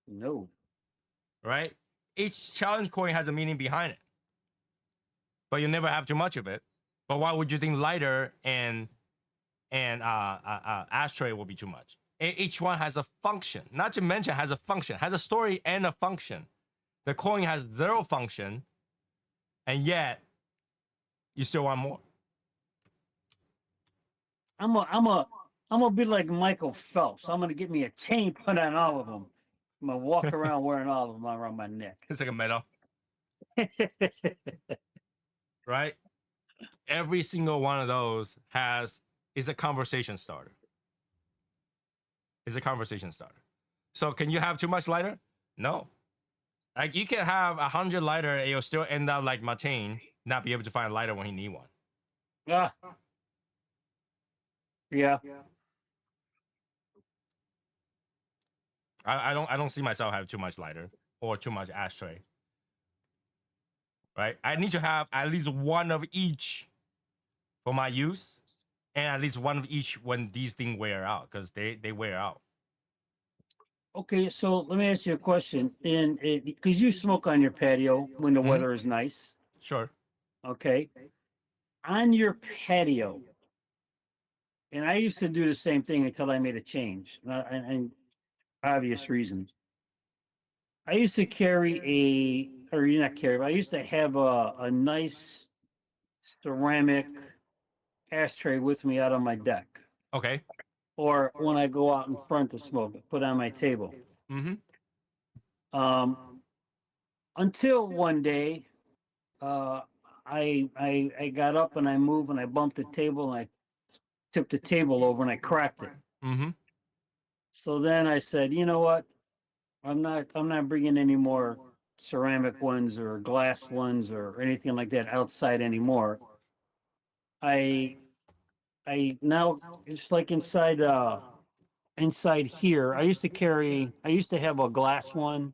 no. right? Each challenge coin has a meaning behind it. But you never have too much of it. But why would you think lighter and ashtray will be too much? Each one has a function. Not to mention has a function, has a story and a function. The coin has zero function, and yet you still want more. I'm a, I'm a, I'm gonna be like Michael Phelps. I'm gonna get me a chain put on all of them. I'm gonna walk around wearing all of them around my neck. It's like a medal, right? Every single one of those is a conversation starter. Is a conversation starter. So can you have too much lighter? No. Like you can have 100 lighter and you'll still end up like Martin, not be able to find a lighter when he need one. Ah, yeah. I don't see myself have too much lighter or too much ashtray. Right? I need to have at least one of each for my use, and at least one of each when these things wear out because they wear out. Okay, so let me ask you a question. And because you smoke on your patio when the Mhm. weather is nice, Sure. okay? On your patio, and I used to do the same thing until I made a change, and obvious reasons. I used to carry or you not carry, but I used to have a nice ceramic ashtray with me out on my deck, Okay. or when I go out in front to smoke, put on my table. Mm-hmm. Um, until one day, uh, I got up and I moved and I bumped the table and I tipped the table over and I cracked it. Mm-hmm. So then I said, you know what? I'm not bringing any more ceramic ones or glass ones or anything like that outside anymore. I I now it's like inside here. I used to have a glass one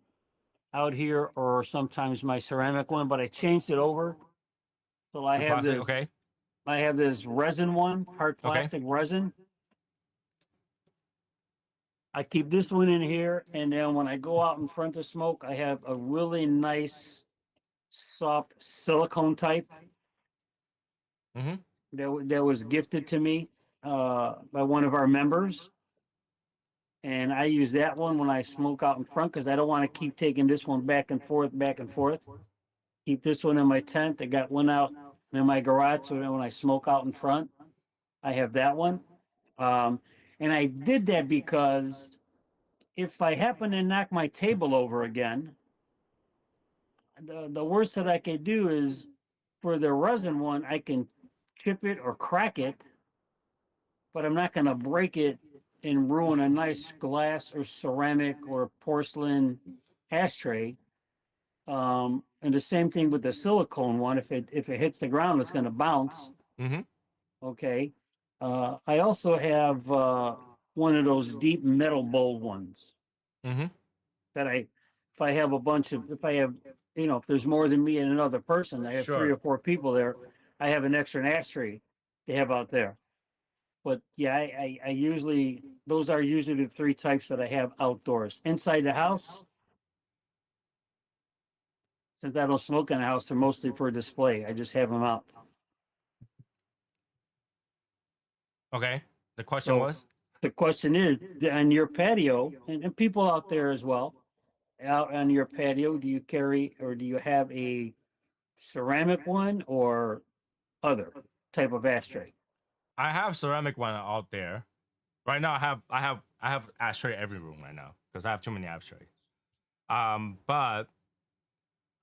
out here or sometimes my ceramic one, but I changed it over. So To plastic. Okay. I have this resin one, hard Okay. plastic resin. I keep this one in here, and then when I go out in front to smoke, I have a really nice soft silicone type Mm-hmm. that was gifted to me by one of our members. And I use that one when I smoke out in front because I don't want to keep taking this one back and forth, back and forth. Keep this one in my tent. I got one out in my garage, so that when I smoke out in front, I have that one. Um, and I did that because if I happen to knock my table over again, the worst that I could do is for the resin one, I can chip it or crack it, but I'm not going to break it and ruin a nice glass or ceramic or porcelain ashtray. And the same thing with the silicone one. If it hits the ground, it's going to bounce. Mm-hmm. Okay. I also have one of those deep metal bowl ones Mm-hmm. that if I have a bunch of, if I have, if there's more than me and another person, I have three Sure. or four people there, I have an extra ashtray to have out there. But yeah, I usually, those are usually the three types that I have outdoors. Inside the house, since I don't smoke in the house, they're mostly for display. I just have them out. Okay. The question So was? the question is, on your patio, and people out there as well, out on your patio, do you carry or do you have a ceramic one or other type of ashtray? I have ceramic one out there. Right now I have ashtray every room right now because I have too many ashtrays. But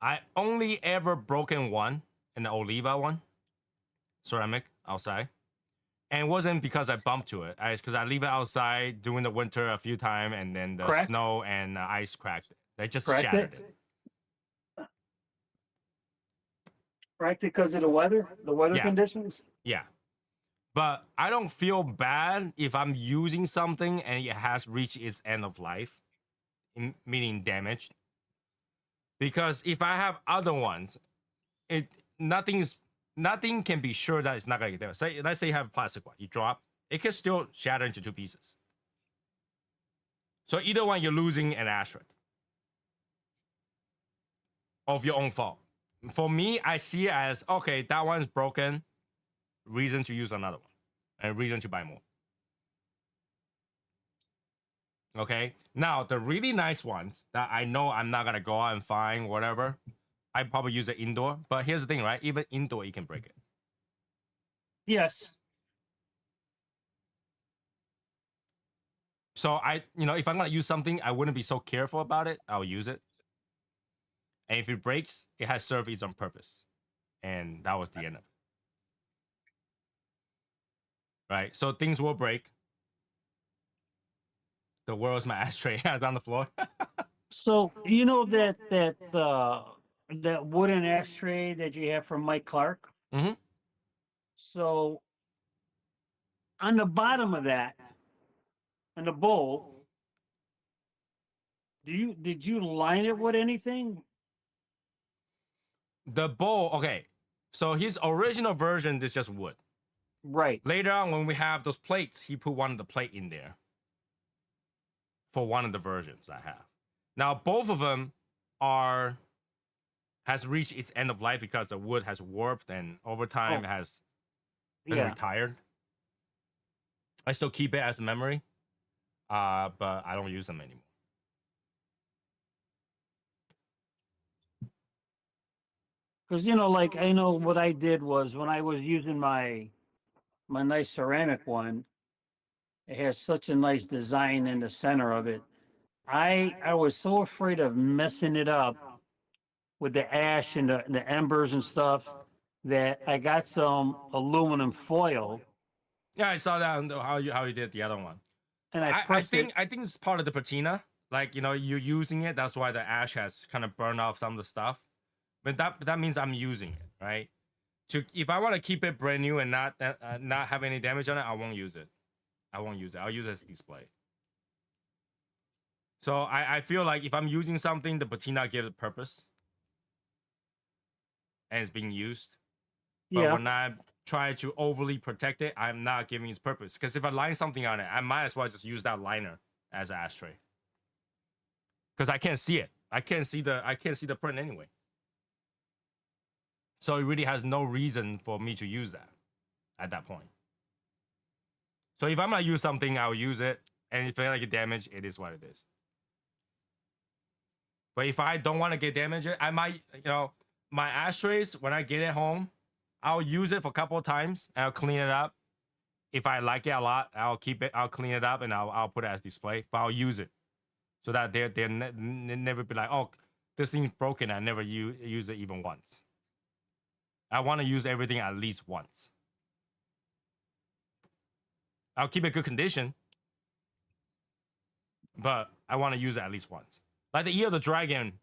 I only ever broken one, an Oliva one, ceramic outside. And it wasn't because I bumped to it. It's because I leave it outside during the winter a few times, and then the Crack, snow and ice cracked it. They just cracked shattered it, it. cracked it because of the weather Yeah, conditions. yeah. But I don't feel bad if I'm using something and it has reached its end of life, meaning damaged. Because if I have other ones, it nothing's nothing can be sure that it's not gonna get damaged. Say, let's say you have a plastic one, you drop, it can still shatter into two pieces. So either one, you're losing an ashtray of your own fault. For me, I see it as okay, that one's broken, reason to use another one, and reason to buy more. Okay. Now the really nice ones that I know I'm not gonna go out and find whatever, I probably use it indoor. But here's the thing, right? Even indoor, you can break it. Yes. So if I'm gonna use something, I wouldn't be so careful about it. I'll use it. And if it breaks, it has served its own purpose. And that was the end of it. Right? So things will break. The world's my ashtray on the floor. So that wooden ashtray that you have from Mike Clark. Mm-hmm. So on the bottom of that, on the bowl, did you line it with anything? The bowl, okay. So his original version is just wood. Right. Later on, when we have those plates, he put one of the plate in there for one of the versions I have. Now both of them has reached its end of life because the wood has warped and over time Oh, has been yeah. retired. I still keep it as a memory, but I don't use them anymore. Because like I know what I did was when I was using my nice ceramic one, it has such a nice design in the center of it. I was so afraid of messing it up with the ash and the embers and stuff that I got some aluminum foil Yeah, I saw that on how you did the other one. and I I pressed think it. I think it's part of the patina. Like you're using it. That's why the ash has kind of burned off some of the stuff. But that means I'm using it, right? If I want to keep it brand new and not have any damage on it, I won't use it. I won't use it. I'll use it as display. So I feel like if I'm using something, the patina gives it purpose and it's being used. But Yeah. when I try to overly protect it, I'm not giving its purpose. Because if I line something on it, I might as well just use that liner as an ashtray. Because I can't see it. I can't see the print anyway. So it really has no reason for me to use that at that point. So if I'm gonna use something, I'll use it. And if I get damaged, it is what it is. But if I don't want to get damaged, I might, my ashtrays, when I get it home, I'll use it for a couple of times and I'll clean it up. If I like it a lot, I'll keep it, I'll clean it up and I'll put it as display, but I'll use it so that they'll never be like, oh, this thing's broken. I never use it even once. I want to use everything at least once. I'll keep it good condition, but I want to use it at least once. Like the Ear of the Dragon,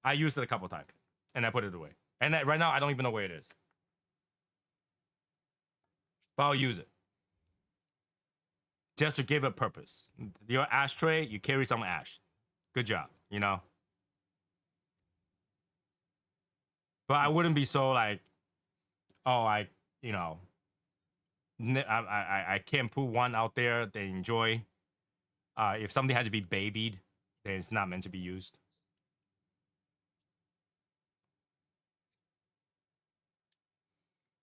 I used it a couple times and I put it away. And right now, I don't even know where it is. But I'll use it just to give it purpose. Your ashtray, you carry some ash. Good job, But I wouldn't be so like, oh, you know, I can't put one out there they enjoy. If something has to be babied, then it's not meant to be used.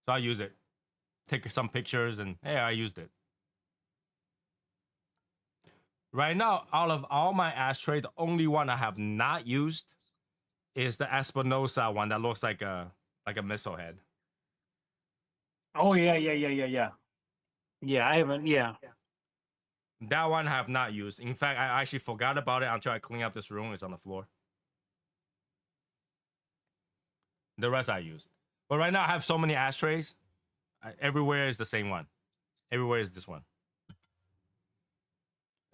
So I use it, take some pictures, and hey, I used it. Right now, out of all my ashtray, the only one I have not used is the Espinosa one that looks like a missile head. Oh yeah. Yeah, I haven't. Yeah. That one I have not used. In fact, I actually forgot about it until I clean up this room. It's on the floor. The rest I used. But right now I have so many ashtrays. Everywhere is the same one. Everywhere is this one.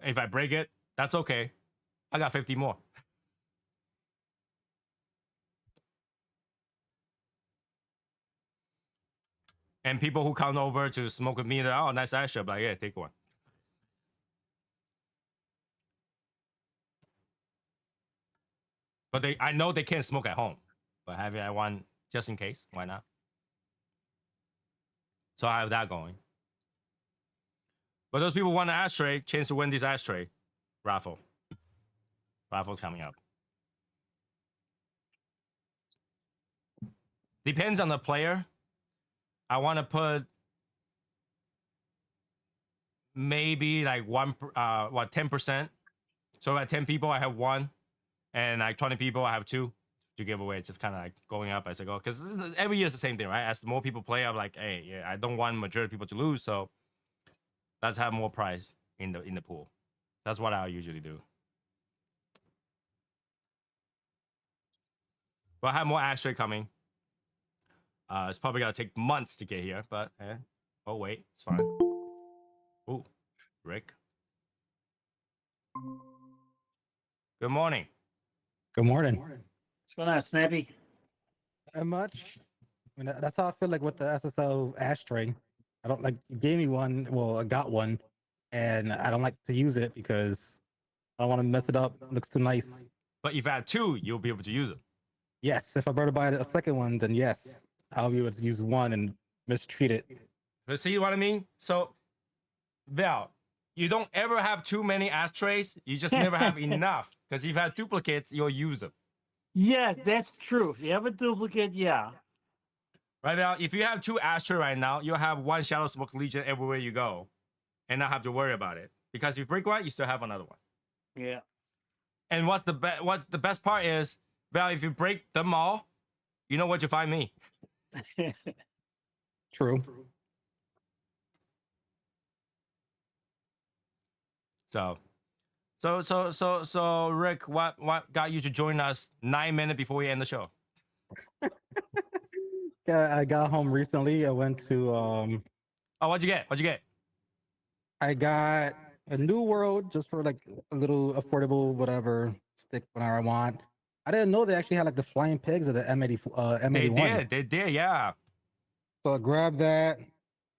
If I break it, that's okay. I got 50 more. And people who come over to smoke with me, they're, oh, nice ashtray. I'm like, yeah, take one. But I know they can't smoke at home. But having I one just in case, why not? So I have that going. But those people want an ashtray, chance to win this ashtray raffle. Raffle's coming up. Depends on the player. I want to put maybe like 10%. So at 10 people, I have one, and like 20 people, I have two to give away. It's just kind of like going up as I go, because every year is the same thing, right? As more people play, I'm like, hey, yeah, I don't want majority of people to lose, so let's have more prize in the pool. That's what I usually do. But I have more ashtray coming. It's probably gonna take months to get here, but oh wait, it's fine. Ooh, Rick. Good morning. Good morning. What's going on, Snappy? Not much. I mean, that's how I feel like with the SSL ashtray. I don't like you gave me one. Well, I got one, and I don't like to use it because I don't want to mess it up. It looks too nice. But if I had two, you'll be able to use it. Yes, if I were to buy a second one, then yes, I'll be able to use one and mistreat it. But see what I mean? So, Val, you don't ever have too many ashtrays. You just never have enough. Because if you have duplicates, you'll use them. Yes, that's true. If you have a duplicate, yeah. Right now, if you have two ashtray right now, you'll have one Shadow Smoke Legion everywhere you go, and not have to worry about it. Because if you break one, you still have another one. Yeah. And what the best part is, Val, if you break them all, you know what you find me. True. So, Rick, what got you to join us 9 minutes before we end the show? Yeah, I got home recently. I went to Oh, what'd you get? I got a New World just for like a little affordable whatever stick whenever I want. I didn't know they actually had like the flying pigs of the M81. They did, yeah. So I grabbed that.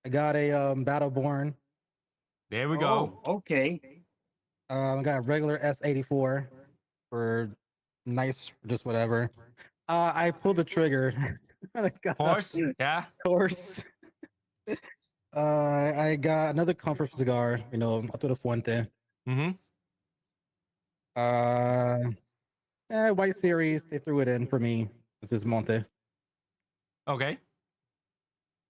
I got a Battleborn. There we go. Oh, okay. I got a regular S84 for nice, just whatever. I pulled the trigger. Horse, yeah. Horse. I got another comfort cigar, you know, Arturo Fuente. Mm-hmm. White Series, they threw it in for me. This is Monte. Okay.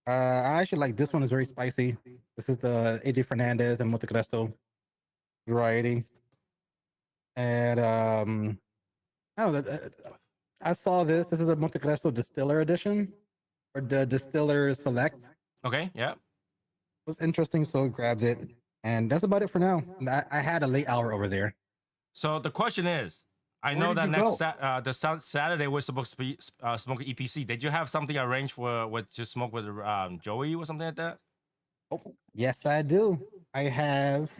I actually like this one, is very spicy. This is the AJ Fernandez and Monte Cristo variety. And I don't know. I saw this. This is the Monte Cristo Distiller Edition, or the Distiller Select. Okay, yeah. It was interesting, so I grabbed it. And that's about it for now. I had a late hour over there. So the question is, I Where know did that you next go? Saturday we're supposed to be smoking EPC. Did you have something arranged for to smoke with Joey or something like that? Oh, yes, I do. I have.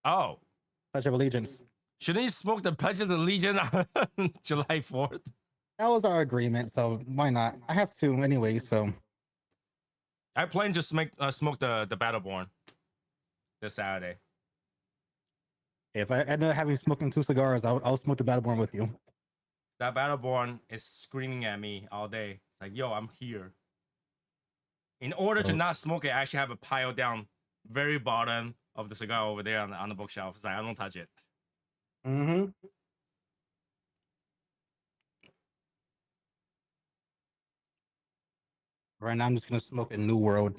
Oh, Pledge of Allegiance. shouldn't you smoke the Pledge of the Legion on July 4th? That was our agreement, so why not? I have to anyway, so. I plan to smoke the Battleborn this Saturday. If I ended up having smoking 2 cigars, I'll smoke the Battleborn with you. That Battleborn is screaming at me all day. It's like, yo, I'm here. In order to Oh. not smoke it, I actually have a pile down very bottom of the cigar over there on the bookshelf. It's like, I don't touch it. Mm-hmm. Right now, I'm just gonna smoke a New World.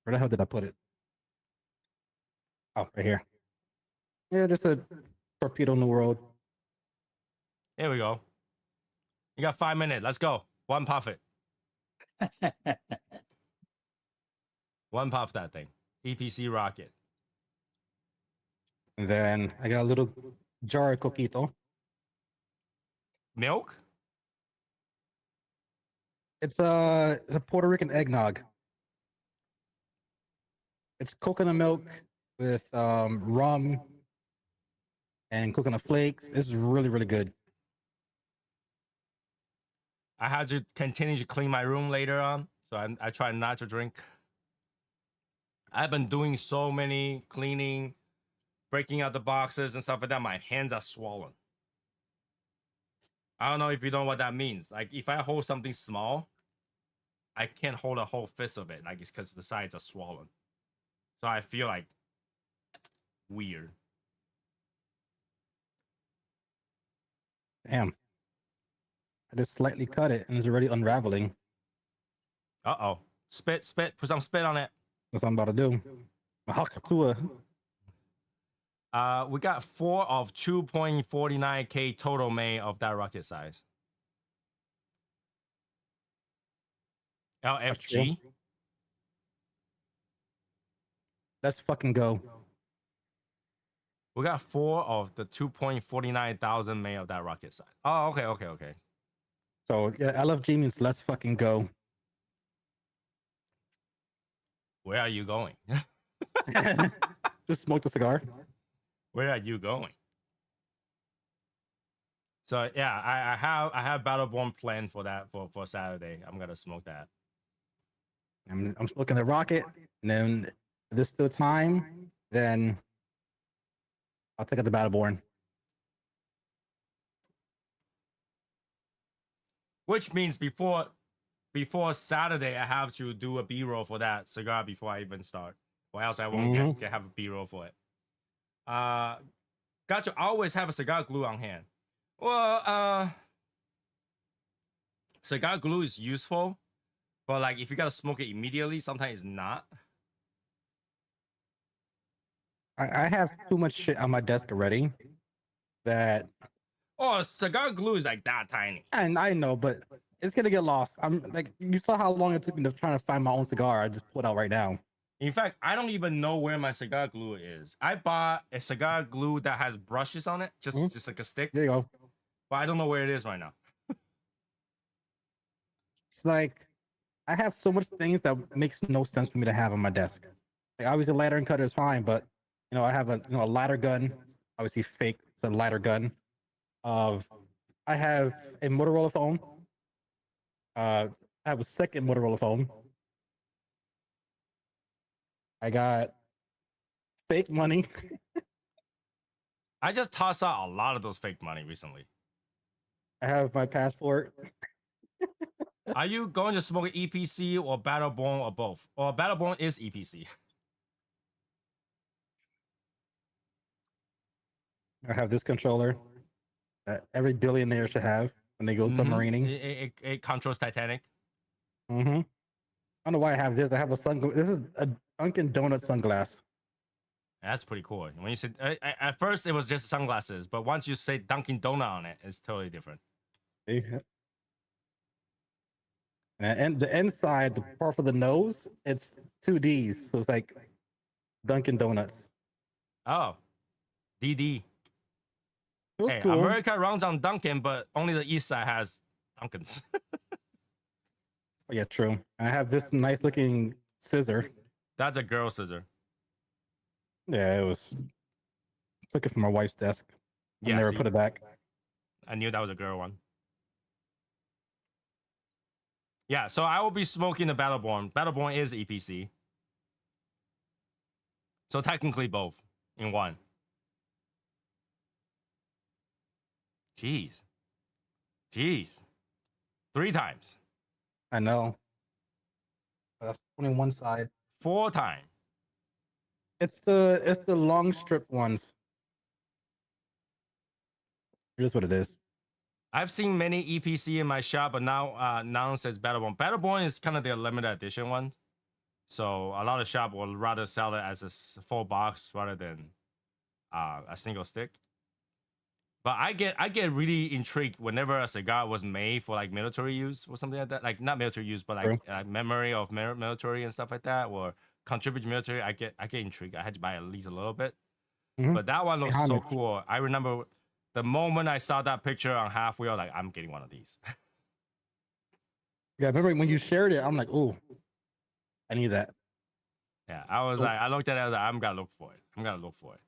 Where the hell did I put it? Oh, right here. Yeah, just a torpedo New World. Here we go. You got 5 minutes. Let's go. One puff it. One puff that thing. EPC rocket. And then I got a little jar of coquito. Milk? It's a Puerto Rican eggnog. It's coconut milk with rum and coconut flakes. It's really, really good. I had to continue to clean my room later on, so I try not to drink. I've been doing so many cleaning, breaking out the boxes and stuff like that. My hands are swollen. I don't know if you know what that means. Like, if I hold something small, I can't hold a whole fist of it. Like, it's because the sides are swollen. So I feel like weird. Damn. I just slightly cut it and it's already unraveling. Uh-oh. Spit. Put some spit on it. That's what I'm about to do. We got 4 of 2.49K total made of that rocket size. LFG. Let's fucking go. We got 4 of the 2.49 thousand made of that rocket size. Oh, okay. So yeah, LFG means let's fucking go. Where are you going? Just smoke the cigar. Where are you going? So yeah, I have Battleborn planned for that for Saturday. I'm gonna smoke that. I'm smoking the rocket, and then if there's still time, then I'll take out the Battleborn. Which means before Saturday, I have to do a B-roll for that cigar before I even start, or else I won't get have a B-roll for it. Got to always have a cigar glue on hand. Well, cigar glue is useful, but like if you gotta smoke it immediately, sometimes it's not. I have too much shit on my desk already that. Oh, cigar glue is like that tiny. And I know, but it's gonna get lost. I'm like, you saw how long it took me to try to find my own cigar. I just pulled out right now. In fact, I don't even know where my cigar glue is. I bought a cigar glue that has brushes on it, just like a stick. There you go. But I don't know where it is right now. It's like I have so much things that makes no sense for me to have on my desk. Like obviously, lighter and cutter is fine, but I have a a lighter gun. Obviously, fake. It's a lighter gun. I have a Motorola phone. I have a second Motorola phone. I got fake money. I just tossed out a lot of those fake money recently. I have my passport. Are you going to smoke EPC or Battleborn or both? Or Battleborn is EPC. I have this controller that every billionaire should have when they go submarining. It controls Titanic. I don't know why I have this. I have a This is a Dunkin' Donut sunglass. That's pretty cool. When you said at first it was just sunglasses, but once you say Dunkin' Donut on it, it's totally different. And the inside, the part for the nose, it's 2Ds. So it's like Dunkin' Donuts. Oh, DD. It was Hey, cool. America runs on Dunkin', but only the East Side has Dunkins. Oh, yeah, true. I have this nice looking scissor. That's a girl scissor. Yeah, it was. Took it from my wife's desk. I Yeah, never see, put it back. I knew that was a girl one. Yeah, so I will be smoking the Battleborn. Battleborn is EPC. So technically both in one. Jeez. Jeez. 3 times. I know. That's only one side. 4 times. It's the long strip ones. It is what it is. I've seen many EPC in my shop, but now now it says Battleborn. Battleborn is kind of their limited edition one. So a lot of shop will rather sell it as a full box rather than a single stick. But I get really intrigued whenever a cigar was made for like military use or something like that. Like not military use, but like memory of military and stuff like that, or contribute to military. I get intrigued. I had to buy at least a little bit. But that one looks so cool. I remember the moment I saw that picture on Half Wheel, like I'm getting one of these. Yeah, I remember when you shared it, I'm like, oh, I need that. Yeah, I was like, I looked at it, I was like, I'm gonna look for it. I'm gonna look for it.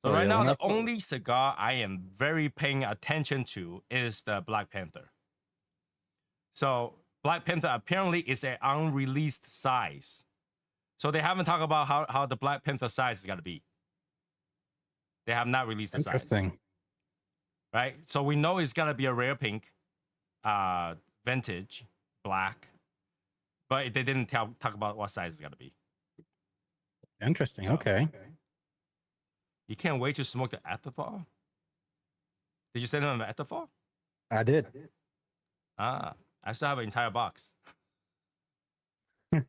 So Oh, right yeah, now, when I the only cigar I am very paying attention to is the Black Panther. So Black Panther apparently is an unreleased size. So they haven't talked about how the Black Panther size is gonna be. They have not released the size. Interesting. Right? So we know it's gonna be a rare pink, vintage, black, but they didn't talk about what size it's gonna be. Interesting. So, okay. You can't wait to smoke the Ethanol? Did you send him an Ethanol? I did. Ah, I still have an entire box. I've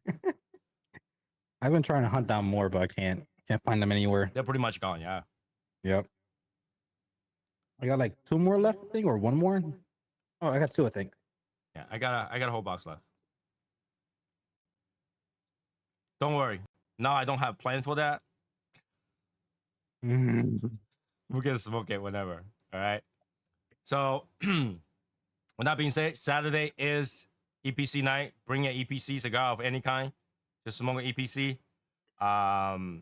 been trying to hunt down more, but I can't find them anywhere. They're pretty much gone, yeah. Yep. I got like 2 more left, I think, or 1 more. Oh, I got 2, I think. Yeah, I got a whole box left. Don't worry. Now I don't have plans for that. We can smoke it whenever. All right. So, with that being said, Saturday is EPC night. Bring an EPC cigar of any kind. Just smoke an EPC. Right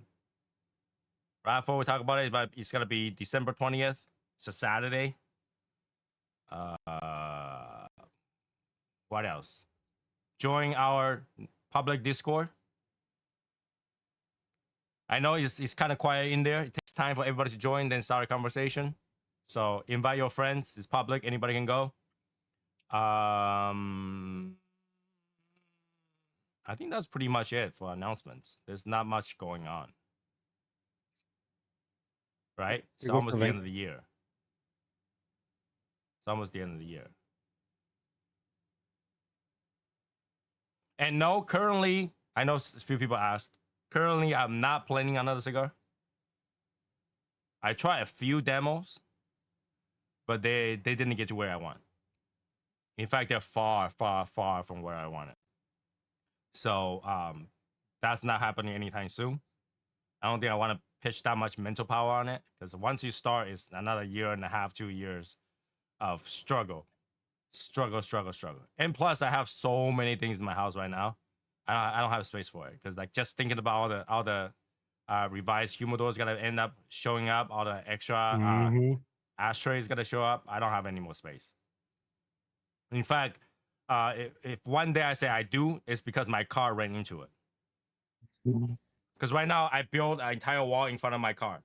before we talk about it, but it's gonna be December 20th. It's a Saturday. What else? Join our public Discord. I know it's kind of quiet in there. It takes time for everybody to join, then start a conversation. So invite your friends. It's public. Anybody can go. I think that's pretty much it for announcements. There's not much going on. Right? It's almost the end of the year. It's almost the end of the year. And no, currently, I know a few people asked. Currently, I'm not planning another cigar. I tried a few demos, but they didn't get to where I want. In fact, they're far, far, far from where I want it. So that's not happening anytime soon. I don't think I want to pitch that much mental power on it, because once you start, it's another 1.5 to 2 years of struggle. And plus, I have so many things in my house right now. I don't have space for it, because like just thinking about all the revised humidors gonna end up showing up, all the extra ashtrays gonna show up. I don't have any more space. In fact, if one day I say I do, it's because my car ran into it. Because right now I built an entire wall in front of my car,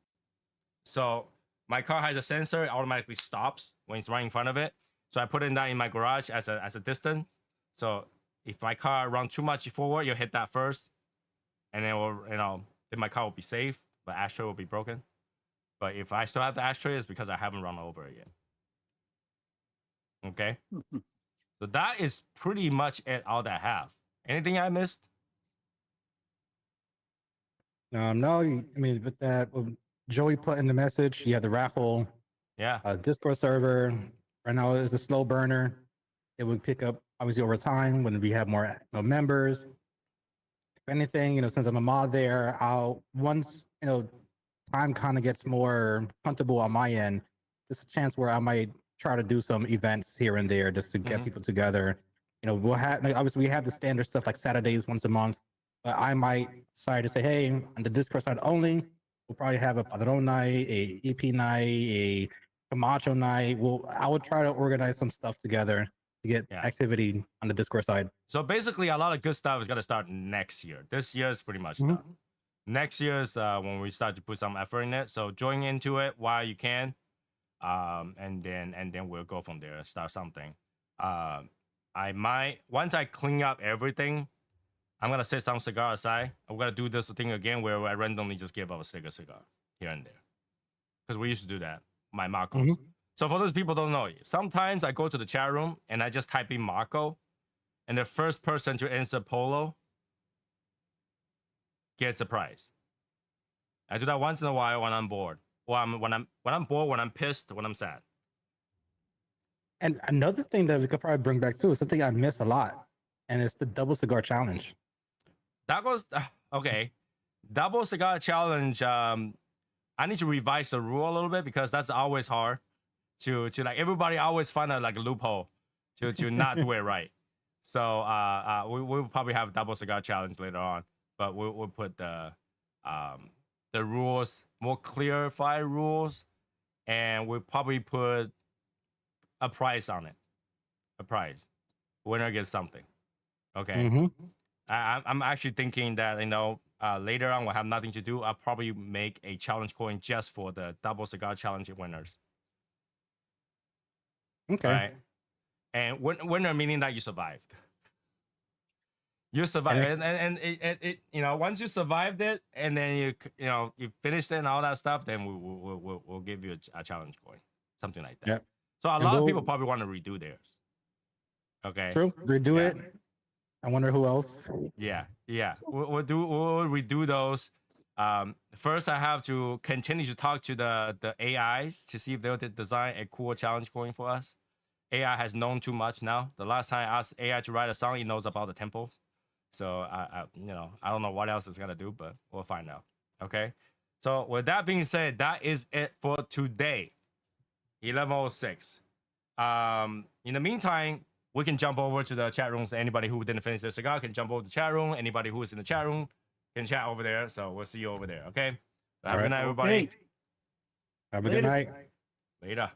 so my car has a sensor. It automatically stops when it's right in front of it. So I put it in my garage as a distance. So if my car runs too much forward, you'll hit that first, and then then my car will be safe, but ashtray will be broken. But if I still have the ashtray, it's because I haven't run over it yet. Okay. So that is pretty much all that I have. Anything I missed? No, I mean, with that, Joey put in the message, you have the raffle. Yeah. Discord server. Right now is a slow burner. It would pick up obviously over time when we have more members. If anything, since I'm a mod there, once time kind of gets more comfortable on my end, there's a chance where I might try to do some events here and there just to get people together. We'll have obviously we have the standard stuff like Saturdays once a month, but I might decide to say, hey, on the Discord side only, we'll probably have a Padron night, a EP night, a Camacho night. I would try to organize some stuff together to get activity on the Discord side. So basically, a lot of good stuff is gonna start next year. This year is pretty much done. Next year is when we start to put some effort in it. So join into it while you can. and then we'll go from there, start something. I might, once I clean up everything, I'm gonna set some cigar aside. I'm gonna do this thing again where I randomly just give up a cigar here and there, because we used to do that. My Marcos. Mhm. So for those people who don't know, sometimes I go to the chat room and I just type in Marco, and the first person to answer Polo gets a prize. I do that once in a while when I'm bored, or when I'm bored, when I'm pissed, when I'm sad. And another thing that we could probably bring back too is something I miss a lot, and it's the double cigar challenge. That was okay. Double cigar challenge. I need to revise the rule a little bit because that's always hard to like, everybody always find a like a loophole to not do it right. So we'll probably have double cigar challenge later on, but we'll put the rules, more clarified rules, and we'll probably put a price on it. A prize. Winner gets something. Okay. Mm-hmm. I'm actually thinking that, later on we'll have nothing to do. I'll probably make a challenge coin just for the double cigar challenge winners. Okay. Right. And winner meaning that you survived. You survived, and it once you survived it, and then you finished it and all that stuff, then we'll give you a challenge coin, something like that. Yep. So a lot of people probably want to redo theirs. Okay. True. Redo Yeah. it. I wonder who else. Yeah. We'll redo those. First, I have to continue to talk to the AIs to see if they'll design a cool challenge coin for us. AI has known too much now. The last time I asked AI to write a song, it knows about the tempos. So I don't know what else it's gonna do, but we'll find out. Okay. So with that being said, that is it for today. 11:06. In the meantime, we can jump over to the chat rooms. Anybody who didn't finish their cigar can jump over to the chat room. Anybody who is in the chat room can chat over there. So we'll see you over there. Okay. Have a good night, everybody. Okay. Have a good night. Later.